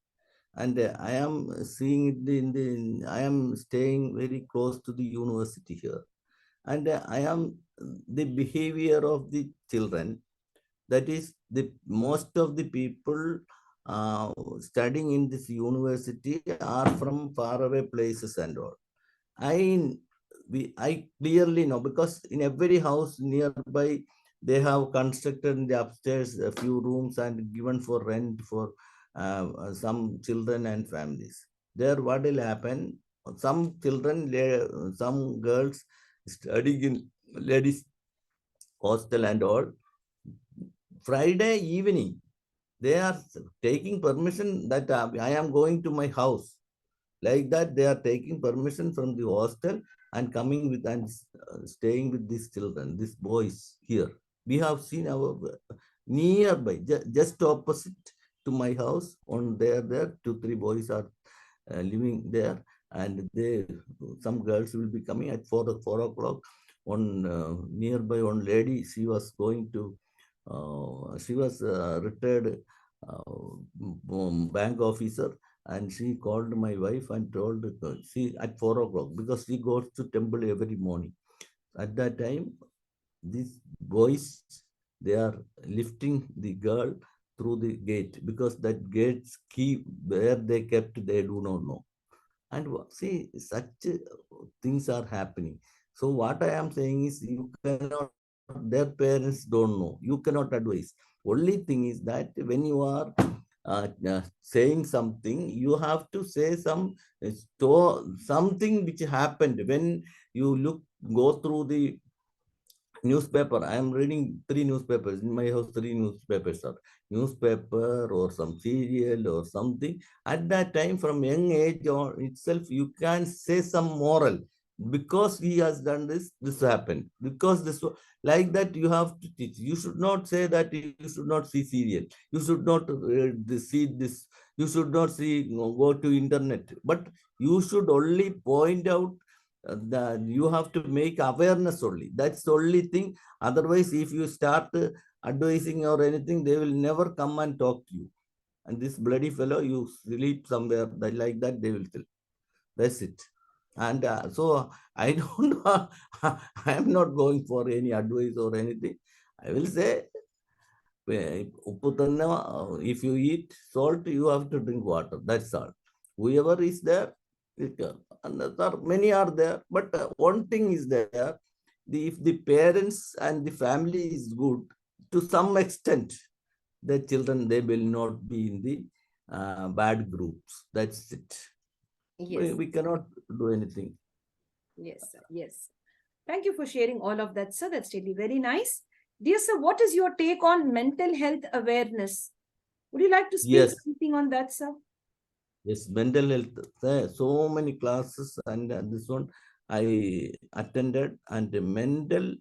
and I am seeing it I am staying very close to the university here, and I am the behavior of the children. That is, the most of the people studying in this university are from faraway places and all. I I clearly know, because in every house nearby they have constructed in the upstairs a few rooms and given for rent for some children and families. There, what will happen? Some children, some girls studying in ladies hostel and all. Friday evening, they are taking permission that I am going to my house. Like that, they are taking permission from the hostel and coming with and staying with these children, these boys here. We have seen our nearby, just opposite to my house. On there, 2, 3 boys are living there, and some girls will be coming at 4 o'clock. On nearby, one lady, she was going to, she was retired bank officer, and she called my wife and told her, she at 4 o'clock, because she goes to temple every morning. At that time, these boys, they are lifting the girl through the gate, because that gate's key, where they kept, they do not know. And see, such things are happening. So what I am saying is, you cannot, their parents don't know, you cannot advise. Only thing is that when you are saying something, you have to say something which happened. When you go through the newspaper, I am reading 3 newspapers in my house. 3 newspapers are newspaper or some serial or something. At that time, from young age or itself, you can say some moral, because he has done this happened, because this, like that, you have to teach. You should not say that you should not see serial, you should not see this, you should not see, go to internet, but you should only point out that you have to make awareness only. That's the only thing. Otherwise, if you start advising or anything, they will never come and talk to you. And this bloody fellow, you sleep somewhere, like that, they will tell. That's it. And so I don't know, I am not going for any advice or anything. I will say, If you eat salt, you have to drink water. That's all. Whoever is there, and many are there. But one thing is there: if the parents and the family is good, to some extent, the children they will not be in the bad groups. That's it. Yes. We cannot do anything. Yes, sir. Yes. Thank you for sharing all of that, sir. That's really very nice. Dear sir, what is your take on mental health awareness? Would you like to speak Yes, something on that, sir? yes, mental health. There are so many classes, and this one I attended, and mental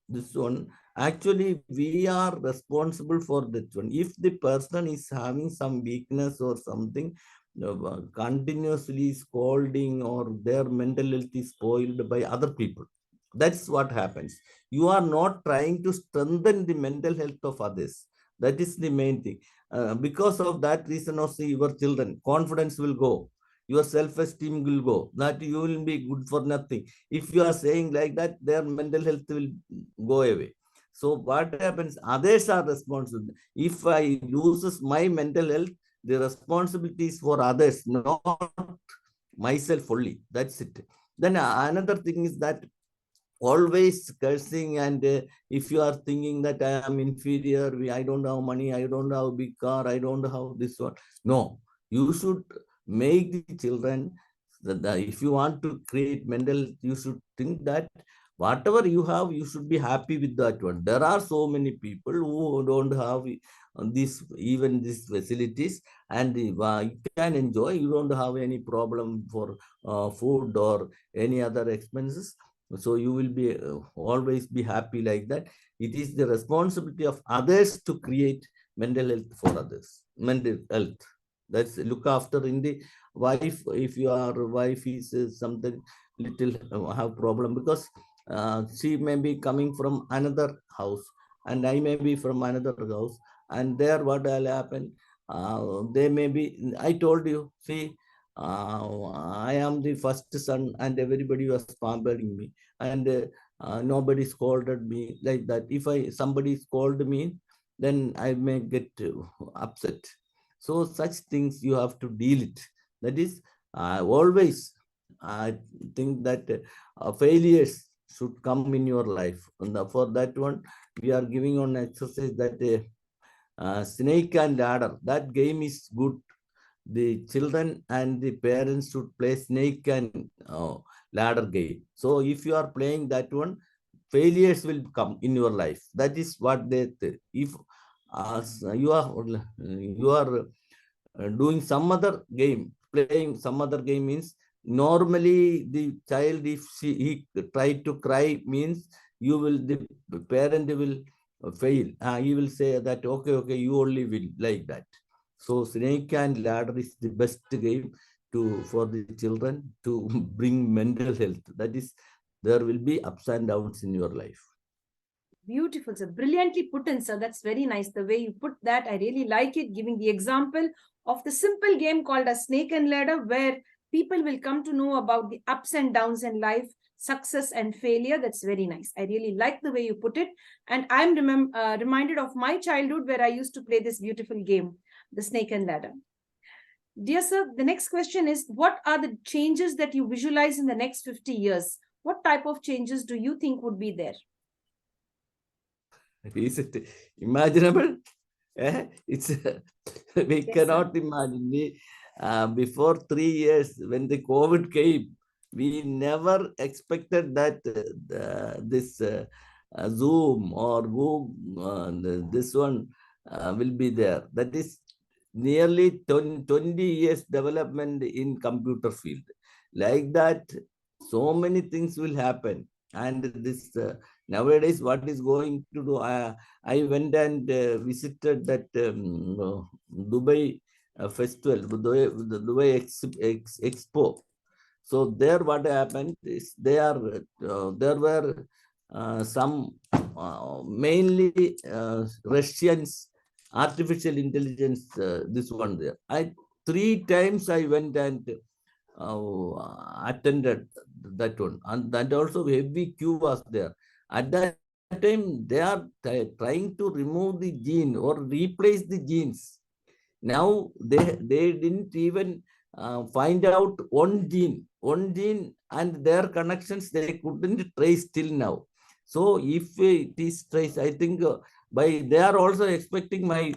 this one actually we are responsible for that one. If the person is having some weakness or something, continuously scolding, or their mental health is spoiled by other people, that's what happens. You are not trying to strengthen the mental health of others. That is the main thing. Because of that reason also, your children confidence will go, your self-esteem will go, that you will be good for nothing. If you are saying like that, their mental health will go away. So what happens, others are responsible. If I loses my mental health, the responsibility is for others, not myself only. That's it. Then another thing is that always cursing, and if you are thinking that I am inferior, I don't have money, I don't have big car, I don't have this one. No, you should make the children, if you want to create mental, you should think that whatever you have, you should be happy with that one. There are so many people who don't have this, even these facilities, and you can enjoy, you don't have any problem for food or any other expenses. So you will be always be happy like that. It is the responsibility of others to create mental health for others. Mental health, that's look after in the wife. If your wife is something little have problem, because she may be coming from another house, and I may be from another house, and there what will happen, they may be, I told you, see, I am the first son, and everybody was pampering me, and nobody scolded me like that. If somebody scolded me, then I may get upset. So such things you have to deal it. That is, always I think that failures should come in your life, and for that one we are giving on exercise that snake and ladder. That game is good. The children and the parents should play snake and ladder game. So if you are playing that one, failures will come in your life. That is what they if you are doing some other game, playing some other game means, normally the child, if he try to cry means, you will, the parent will fail. He will say that okay, okay, you only win, like that. So snake and ladder is the best game to for the children to bring mental health. That is, there will be ups and downs in your life. Beautiful, sir. Brilliantly put in, sir. That's very nice. The way you put that, I really like it. Giving the example of the simple game called a snake and ladder, where people will come to know about the ups and downs in life, success and failure. That's very nice. I really like the way you put it. And I'm reminded of my childhood where I used to play this beautiful game, the snake and ladder. Dear sir, the next question is, what are the changes that you visualize in the next 50 years? What type of changes do you think would be there? Is it imaginable? It's we Yes, sir. cannot imagine. Before 3 years, when the COVID came, we never expected that this Zoom or Google, this one will be there. That is nearly 20 years development in computer field. Like that, so many things will happen. And this nowadays, what is going to do? I went and visited that Dubai festival, Dubai Expo. So there, what happened is there were some mainly Russians artificial intelligence. This one there. I 3 times I went and attended that one, and that also heavy queue was there. At that time they are trying to remove the gene or replace the genes. Now they didn't even find out one gene, and their connections they couldn't trace till now. So if it is traced, I think by they are also expecting my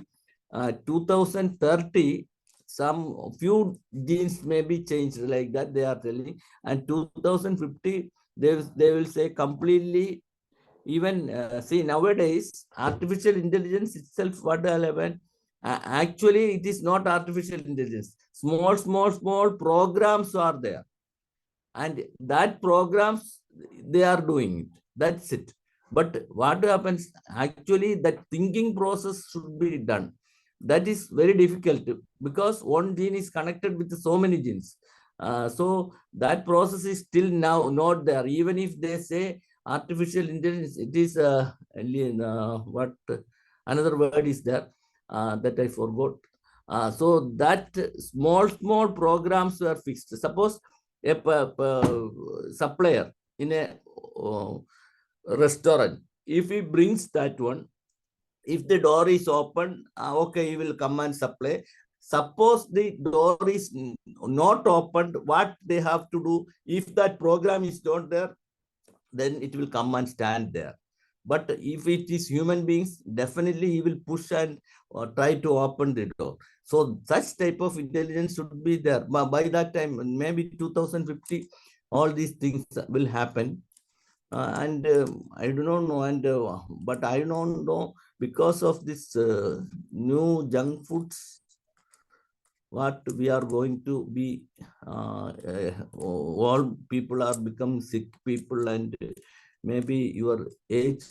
2030, some few genes may be changed like that they are telling, and 2050 they will say completely. Even see nowadays artificial intelligence itself, what I have actually it is not artificial intelligence. Small programs are there, and that programs they are doing it. That's it. But what happens actually, that thinking process should be done. That is very difficult because one gene is connected with so many genes. So that process is still now not there. Even if they say artificial intelligence, it is what another word is there that I forgot. So that small programs were fixed. Suppose a supplier in a restaurant, if he brings that one, if the door is open, okay, he will come and supply. Suppose the door is not opened, what they have to do? If that program is not there, then it will come and stand there. But if it is human beings, definitely he will push and try to open the door. So such type of intelligence should be there. By that time, maybe 2050, all these things will happen. And I do not know, and but I don't know, because of this new junk foods, what we are going to be, all people are become sick people, and maybe your age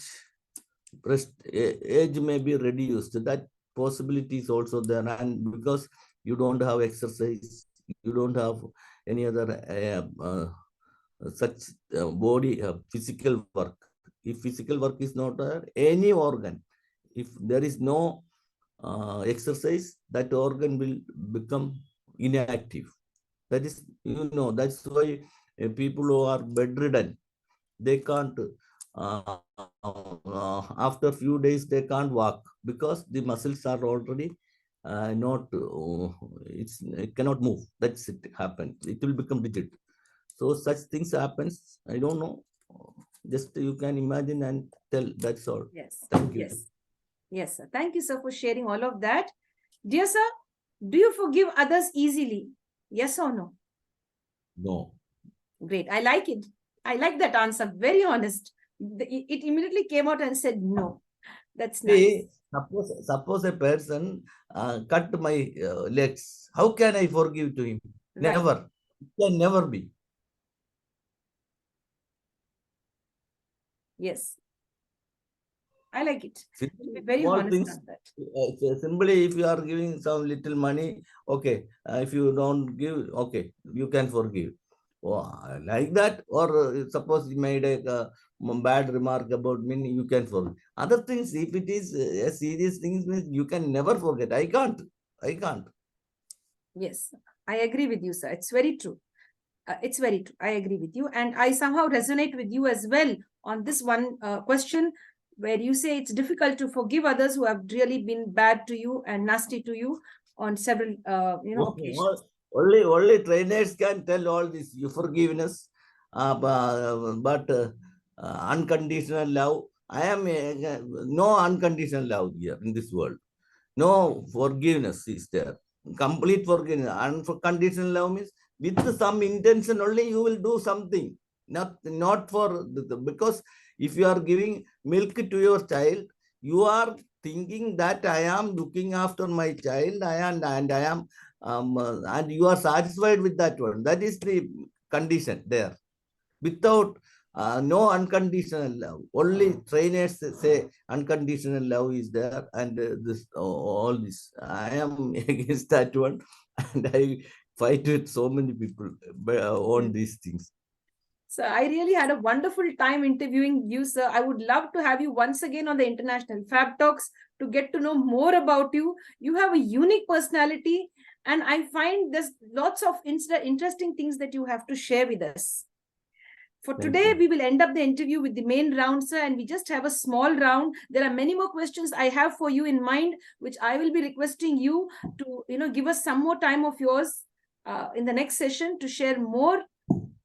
may be reduced. That possibility is also there, and because you don't have exercise, you don't have any other such body physical work. If physical work is not there, any organ, if there is no exercise, that organ will become inactive. That is, that's why people who are bedridden, they can't after few days they can't walk, because the muscles are already not it cannot move. That's it happened, it will become rigid. So such things happens. I don't know, just you can imagine and tell. That's all. Yes. Thank you. Yes, sir. Thank you, sir, for sharing all of that. Dear sir, do you forgive others easily? Yes or no? No. Great. I like it. I like that answer. Very honest. It immediately came out and said no. That's nice. Suppose a person cut my legs. How can I forgive to him? Right. Never. It can never be. Yes. I like it. Simply, Be very small honest things. on that. Simply, if you are giving some little money, okay. If you don't give, okay, you can forgive. Like that, or suppose you made a bad remark about me, you can forgive. Other things, if it is a serious thing, you can never forget. I can't. Yes, I agree with you, sir. It's very true. It's very true. I agree with you. And I somehow resonate with you as well on this one question, where you say it's difficult to forgive others who have really been bad to you and nasty to you on several occasions. Only trainers can tell all this. You forgiveness, but unconditional love. I am no unconditional love here in this world. No forgiveness is there. Complete forgiveness. Unconditional love means with some intention only you will do something. Not for because if you are giving milk to your child, you are thinking that I am looking after my child, and I am and you are satisfied with that one. That is the condition there. Without no unconditional love. Only trainers say unconditional love is there, and this all this. I am against that one, and I fight with so many people on these things. So I really had a wonderful time interviewing you, sir. I would love to have you once again on the International Fab Talks to get to know more about you. You have a unique personality, and I find there's lots of interesting things that you have to share with us. For Thank today, you. we will end up the interview with the main round, sir, and we just have a small round. There are many more questions I have for you in mind, which I will be requesting you to, give us some more time of yours in the next session to share more,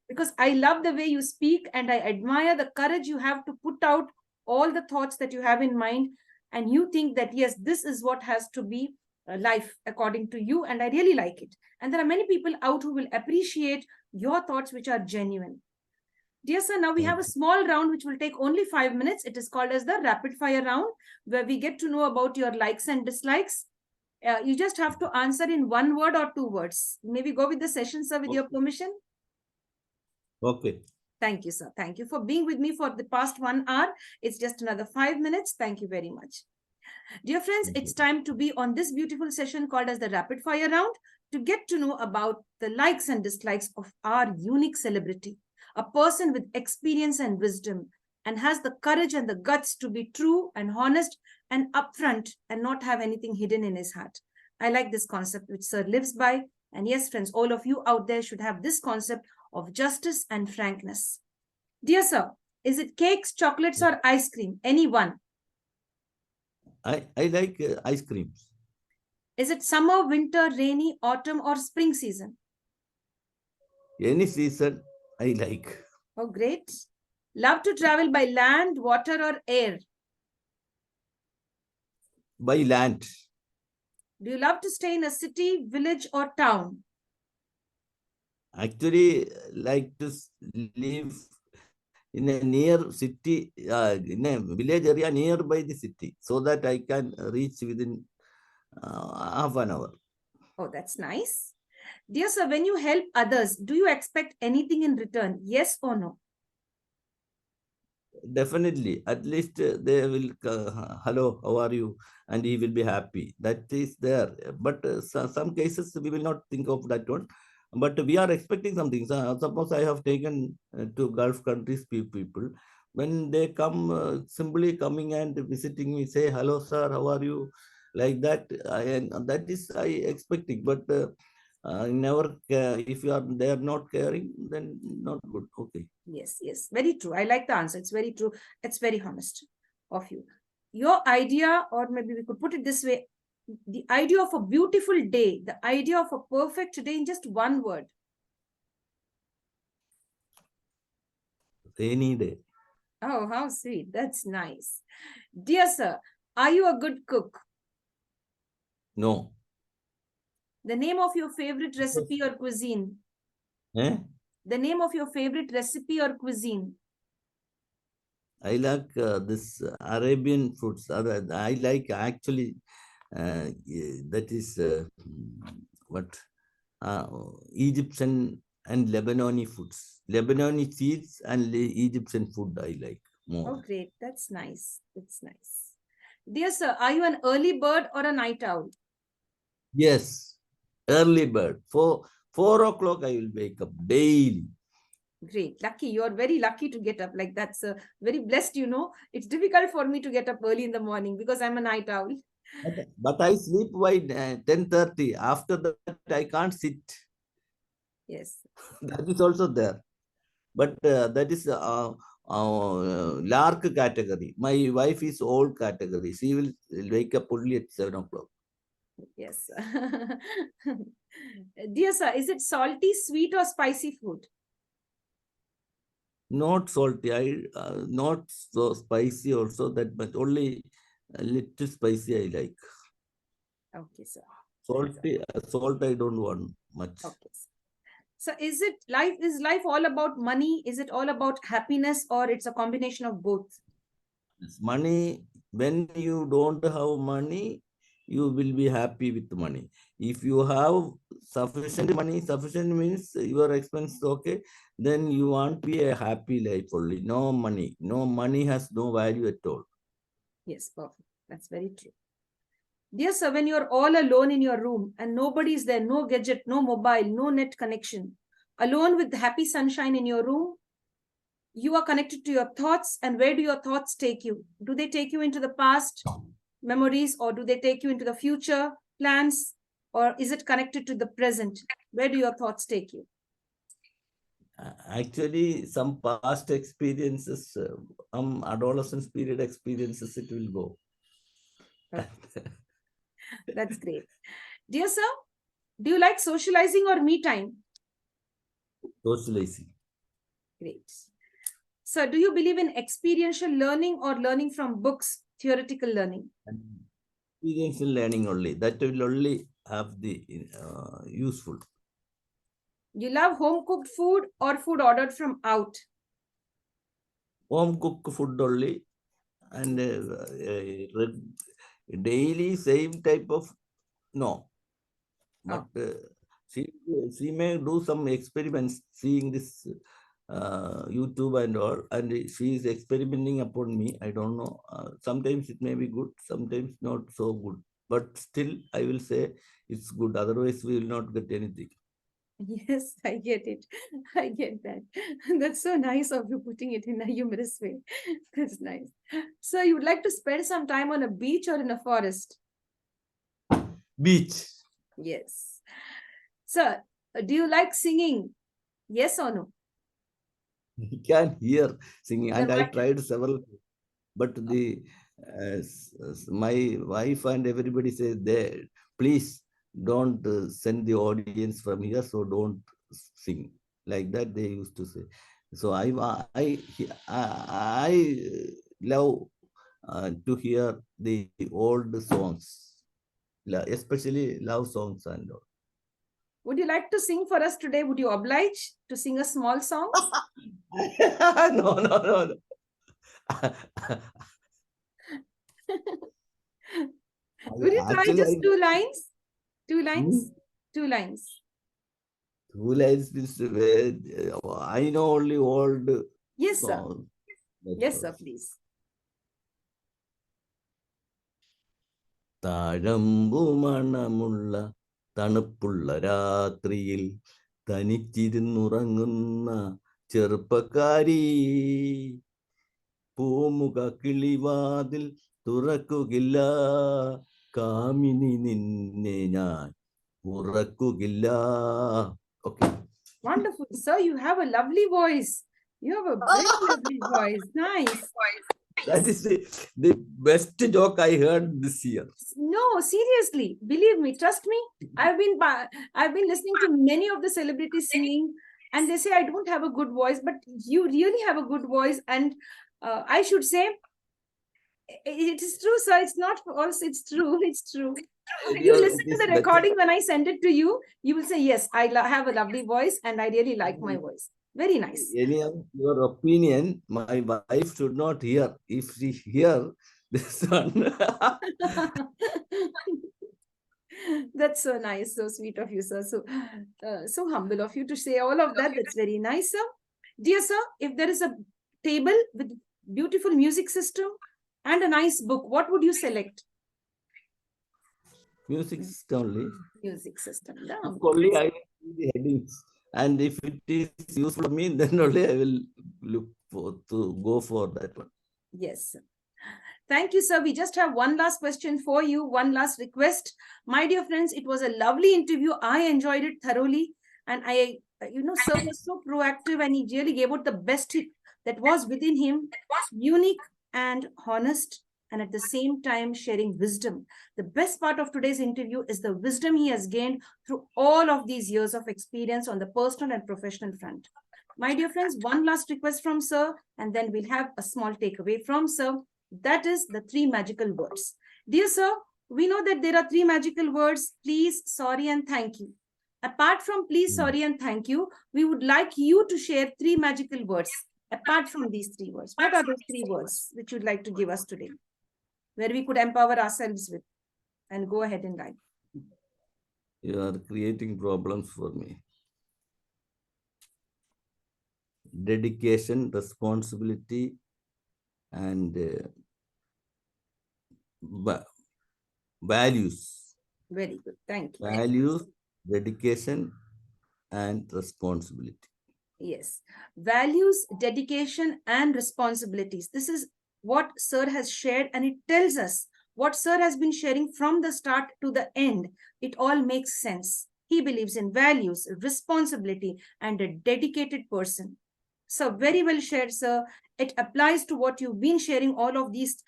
because I love the way you speak and I admire the courage you have to put out all the thoughts that you have in mind, and you think that, yes, this is what has to be life according to you, and I really like it. And there are many people out who will appreciate your thoughts, which are genuine. Dear sir, now we have a small round which will take only 5 minutes. It is called as the rapid fire round, where we get to know about your likes and dislikes. You just have to answer in 1 word or 2 words. Maybe go with the session, sir, with your permission. Okay. Thank you, sir. Thank you for being with me for the past 1 hour. It's just another 5 minutes. Thank you very much. Dear friends, it's time to be on this beautiful session called as the rapid fire round to get to know about the likes and dislikes of our unique celebrity, a person with experience and wisdom, and has the courage and the guts to be true and honest and upfront and not have anything hidden in his heart. I like this concept which sir lives by. And yes, friends, all of you out there should have this concept of justice and frankness. Dear sir, is it cakes, chocolates, or ice cream? Any one? I like ice creams. Is it summer, winter, rainy, autumn, or spring season? Any season I like. Oh, great. Love to travel by land, water, or air? By land. Do you love to stay in a city, village, or town? Actually, like to live in a near city, in a village area nearby the city, so that I can reach within half an hour. Oh, that's nice. Dear sir, when you help others, do you expect anything in return? Yes or no? Definitely, at least they will, hello, how are you? And he will be happy. That is there. But some cases we will not think of that one. But we are expecting something. So, suppose I have taken to Gulf countries people. When they come, simply coming and visiting me, say, hello, sir, how are you? Like that. And that is I expecting. But never, if you are, they are not caring, then not good. Okay. Yes, very true. I like the answer. It's very true. It's very honest of you. Your idea, or maybe we could put it this way, the idea of a beautiful day, the idea of a perfect day in just 1 word. Rainy day. Oh, how sweet. That's nice. Dear sir, are you a good cook? No. The name of your favorite recipe or cuisine? Eh? The name of your favorite recipe or cuisine? I like this Arabian foods. I like actually that is what Egyptian and Lebanese foods. Lebanese cheese and Egyptian food I like more. Oh, great. That's nice. It's nice. Dear sir, are you an early bird or a night owl? Yes, early bird. 4 o'clock I will wake up daily. Great. Lucky. You're very lucky to get up like that, sir. Very blessed, It's difficult for me to get up early in the morning because I'm a night owl. But I sleep by 10:30. After that, I can't sit. Yes. That is also there. But that is lark category. My wife is old category. She will wake up only at 7 o'clock. Yes. Dear sir, is it salty, sweet, or spicy food? Not salty. Not so spicy also that much. Only a little spicy I like. Okay, sir. Salty, salt I don't want much. Okay. So is life all about money? Is it all about happiness, or it's a combination of both? Money, when you don't have money, you will be happy with money. If you have sufficient money, sufficient means your expense okay, then you want to be a happy life only. No money has no value at all. Yes, perfect. That's very true. Dear sir, when you're all alone in your room and nobody's there, no gadget, no mobile, no net connection, alone with the happy sunshine in your room, you are connected to your thoughts. And where do your thoughts take you? Do they take you into the past memories, or do they take you into the future plans, or is it connected to the present? Where do your thoughts take you? Actually, some past experiences, adolescence period experiences, it will go. That's great. Dear sir, do you like socializing or me time? Socializing. Great. So, do you believe in experiential learning or learning from books, theoretical learning? And experiential learning only. That will only have the useful. You love home cooked food or food ordered from out? Home cooked food only, and daily same type of no. But she may do some experiments seeing this YouTube and all, and she is experimenting upon me. I don't know. Sometimes it may be good, sometimes not so good. But still, I will say it's good. Otherwise, we will not get anything. Yes, I get it. I get that. That's so nice of you putting it in a humorous way. That's nice. So, you would like to spend some time on a beach or in a forest? Beach. Yes. Sir, do you like singing? Yes or no? You can hear singing, Then and I why? tried several, but the my wife and everybody says they please don't send the audience from here, so don't sing like that. They used to say. So I love to hear the old songs, especially love songs and all. Would you like to sing for us today? Would you oblige to sing a small song? No, no, no, no. Would you try Actually, just 2 lines? Two hmm, lines? 2 lines. two lines is I know only old Yes, sir. songs. That's Yes, all. sir, please. താഴമ്പു മണമുള്ള തണുപ്പുള്ള രാത്രിയിൽ തനിച്ചിരുന്നുറങ്ങുന്ന ചെറുപ്പക്കാരി പൂമുഖ കിളിവാതിൽ തുറക്കുകില്ല കാമിനി നിന്നെ ഞാൻ ഉറക്കുകില്ല. Okay. Wonderful. Sir, you have a lovely voice. You have a very lovely voice. Nice. That is the best joke I heard this year. No, seriously, believe me, trust me. I've been listening to many of the celebrities singing, and they say I don't have a good voice, but you really have a good voice. And I should say, it is true, sir. It's not false. It's true. It's true. You listen It to is the better. recording when I send it to you. You will say, yes, I have a lovely voice, and I really like my voice. Very nice. Any of your opinion, my wife should not hear. If she hear this one, That's so nice, so sweet of you, sir. So humble of you to say all of that. That's very nice, sir. Dear sir, if there is a table with beautiful music system and a nice book, what would you select? music system only. Music system. Book only I will see the headings, and if it is useful to me, then only I will look for to go for that one. Yes, sir. Thank you, sir. We just have one last question for you, one last request. My dear friends, it was a lovely interview. I enjoyed it thoroughly. And sir was so proactive and he really gave out the best that was within him, unique and honest, and at the same time sharing wisdom. The best part of today's interview is the wisdom he has gained through all of these years of experience on the personal and professional front. My dear friends, one last request from sir, and then we'll have a small takeaway from sir. That is the 3 magical words. Dear sir, we know that there are 3 magical words: please, sorry, and thank you. Apart from please, sorry, and thank you, we would like you to share 3 magical words apart from these 3 words. What are those 3 words which you'd like to give us today, where we could empower ourselves with and go ahead in life? You are creating problems for me. Dedication, responsibility, and values. Very good. Thank you. Values, dedication, and responsibility. Yes. Values, dedication, and responsibilities. This is what sir has shared, and it tells us what sir has been sharing from the start to the end. It all makes sense. He believes in values, responsibility, and a dedicated person. So very well shared, sir. It applies to what you've been sharing all of these,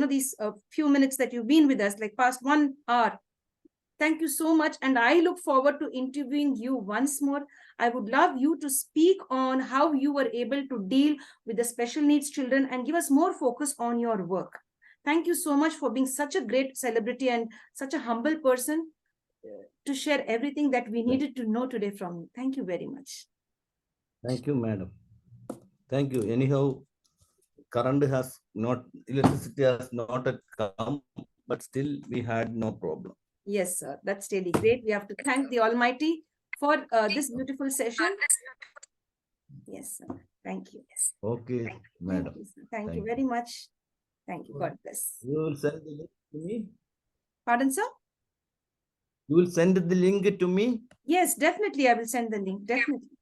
these few minutes that you've been with us, like past 1 hour. Thank you so much. And I look forward to interviewing you once more. I would love you to speak on how you were able to deal with the special needs children and give us more focus on your work. Thank you so much for being such a great celebrity and such a humble person to share everything that we needed to know today from you. Thank you very much. Thank you, madam. Thank you. Anyhow, electricity has not come, but still we had no problem. Yes, sir. That's really great. We have to thank the Almighty for this beautiful session. Yes, sir. Thank you. Okay, madam. Thank you, sir. Thank you very much. Thank you. God bless. You will send the link to me? Pardon, sir? You will send the link to me? Yes, definitely. I will send the link. Definitely.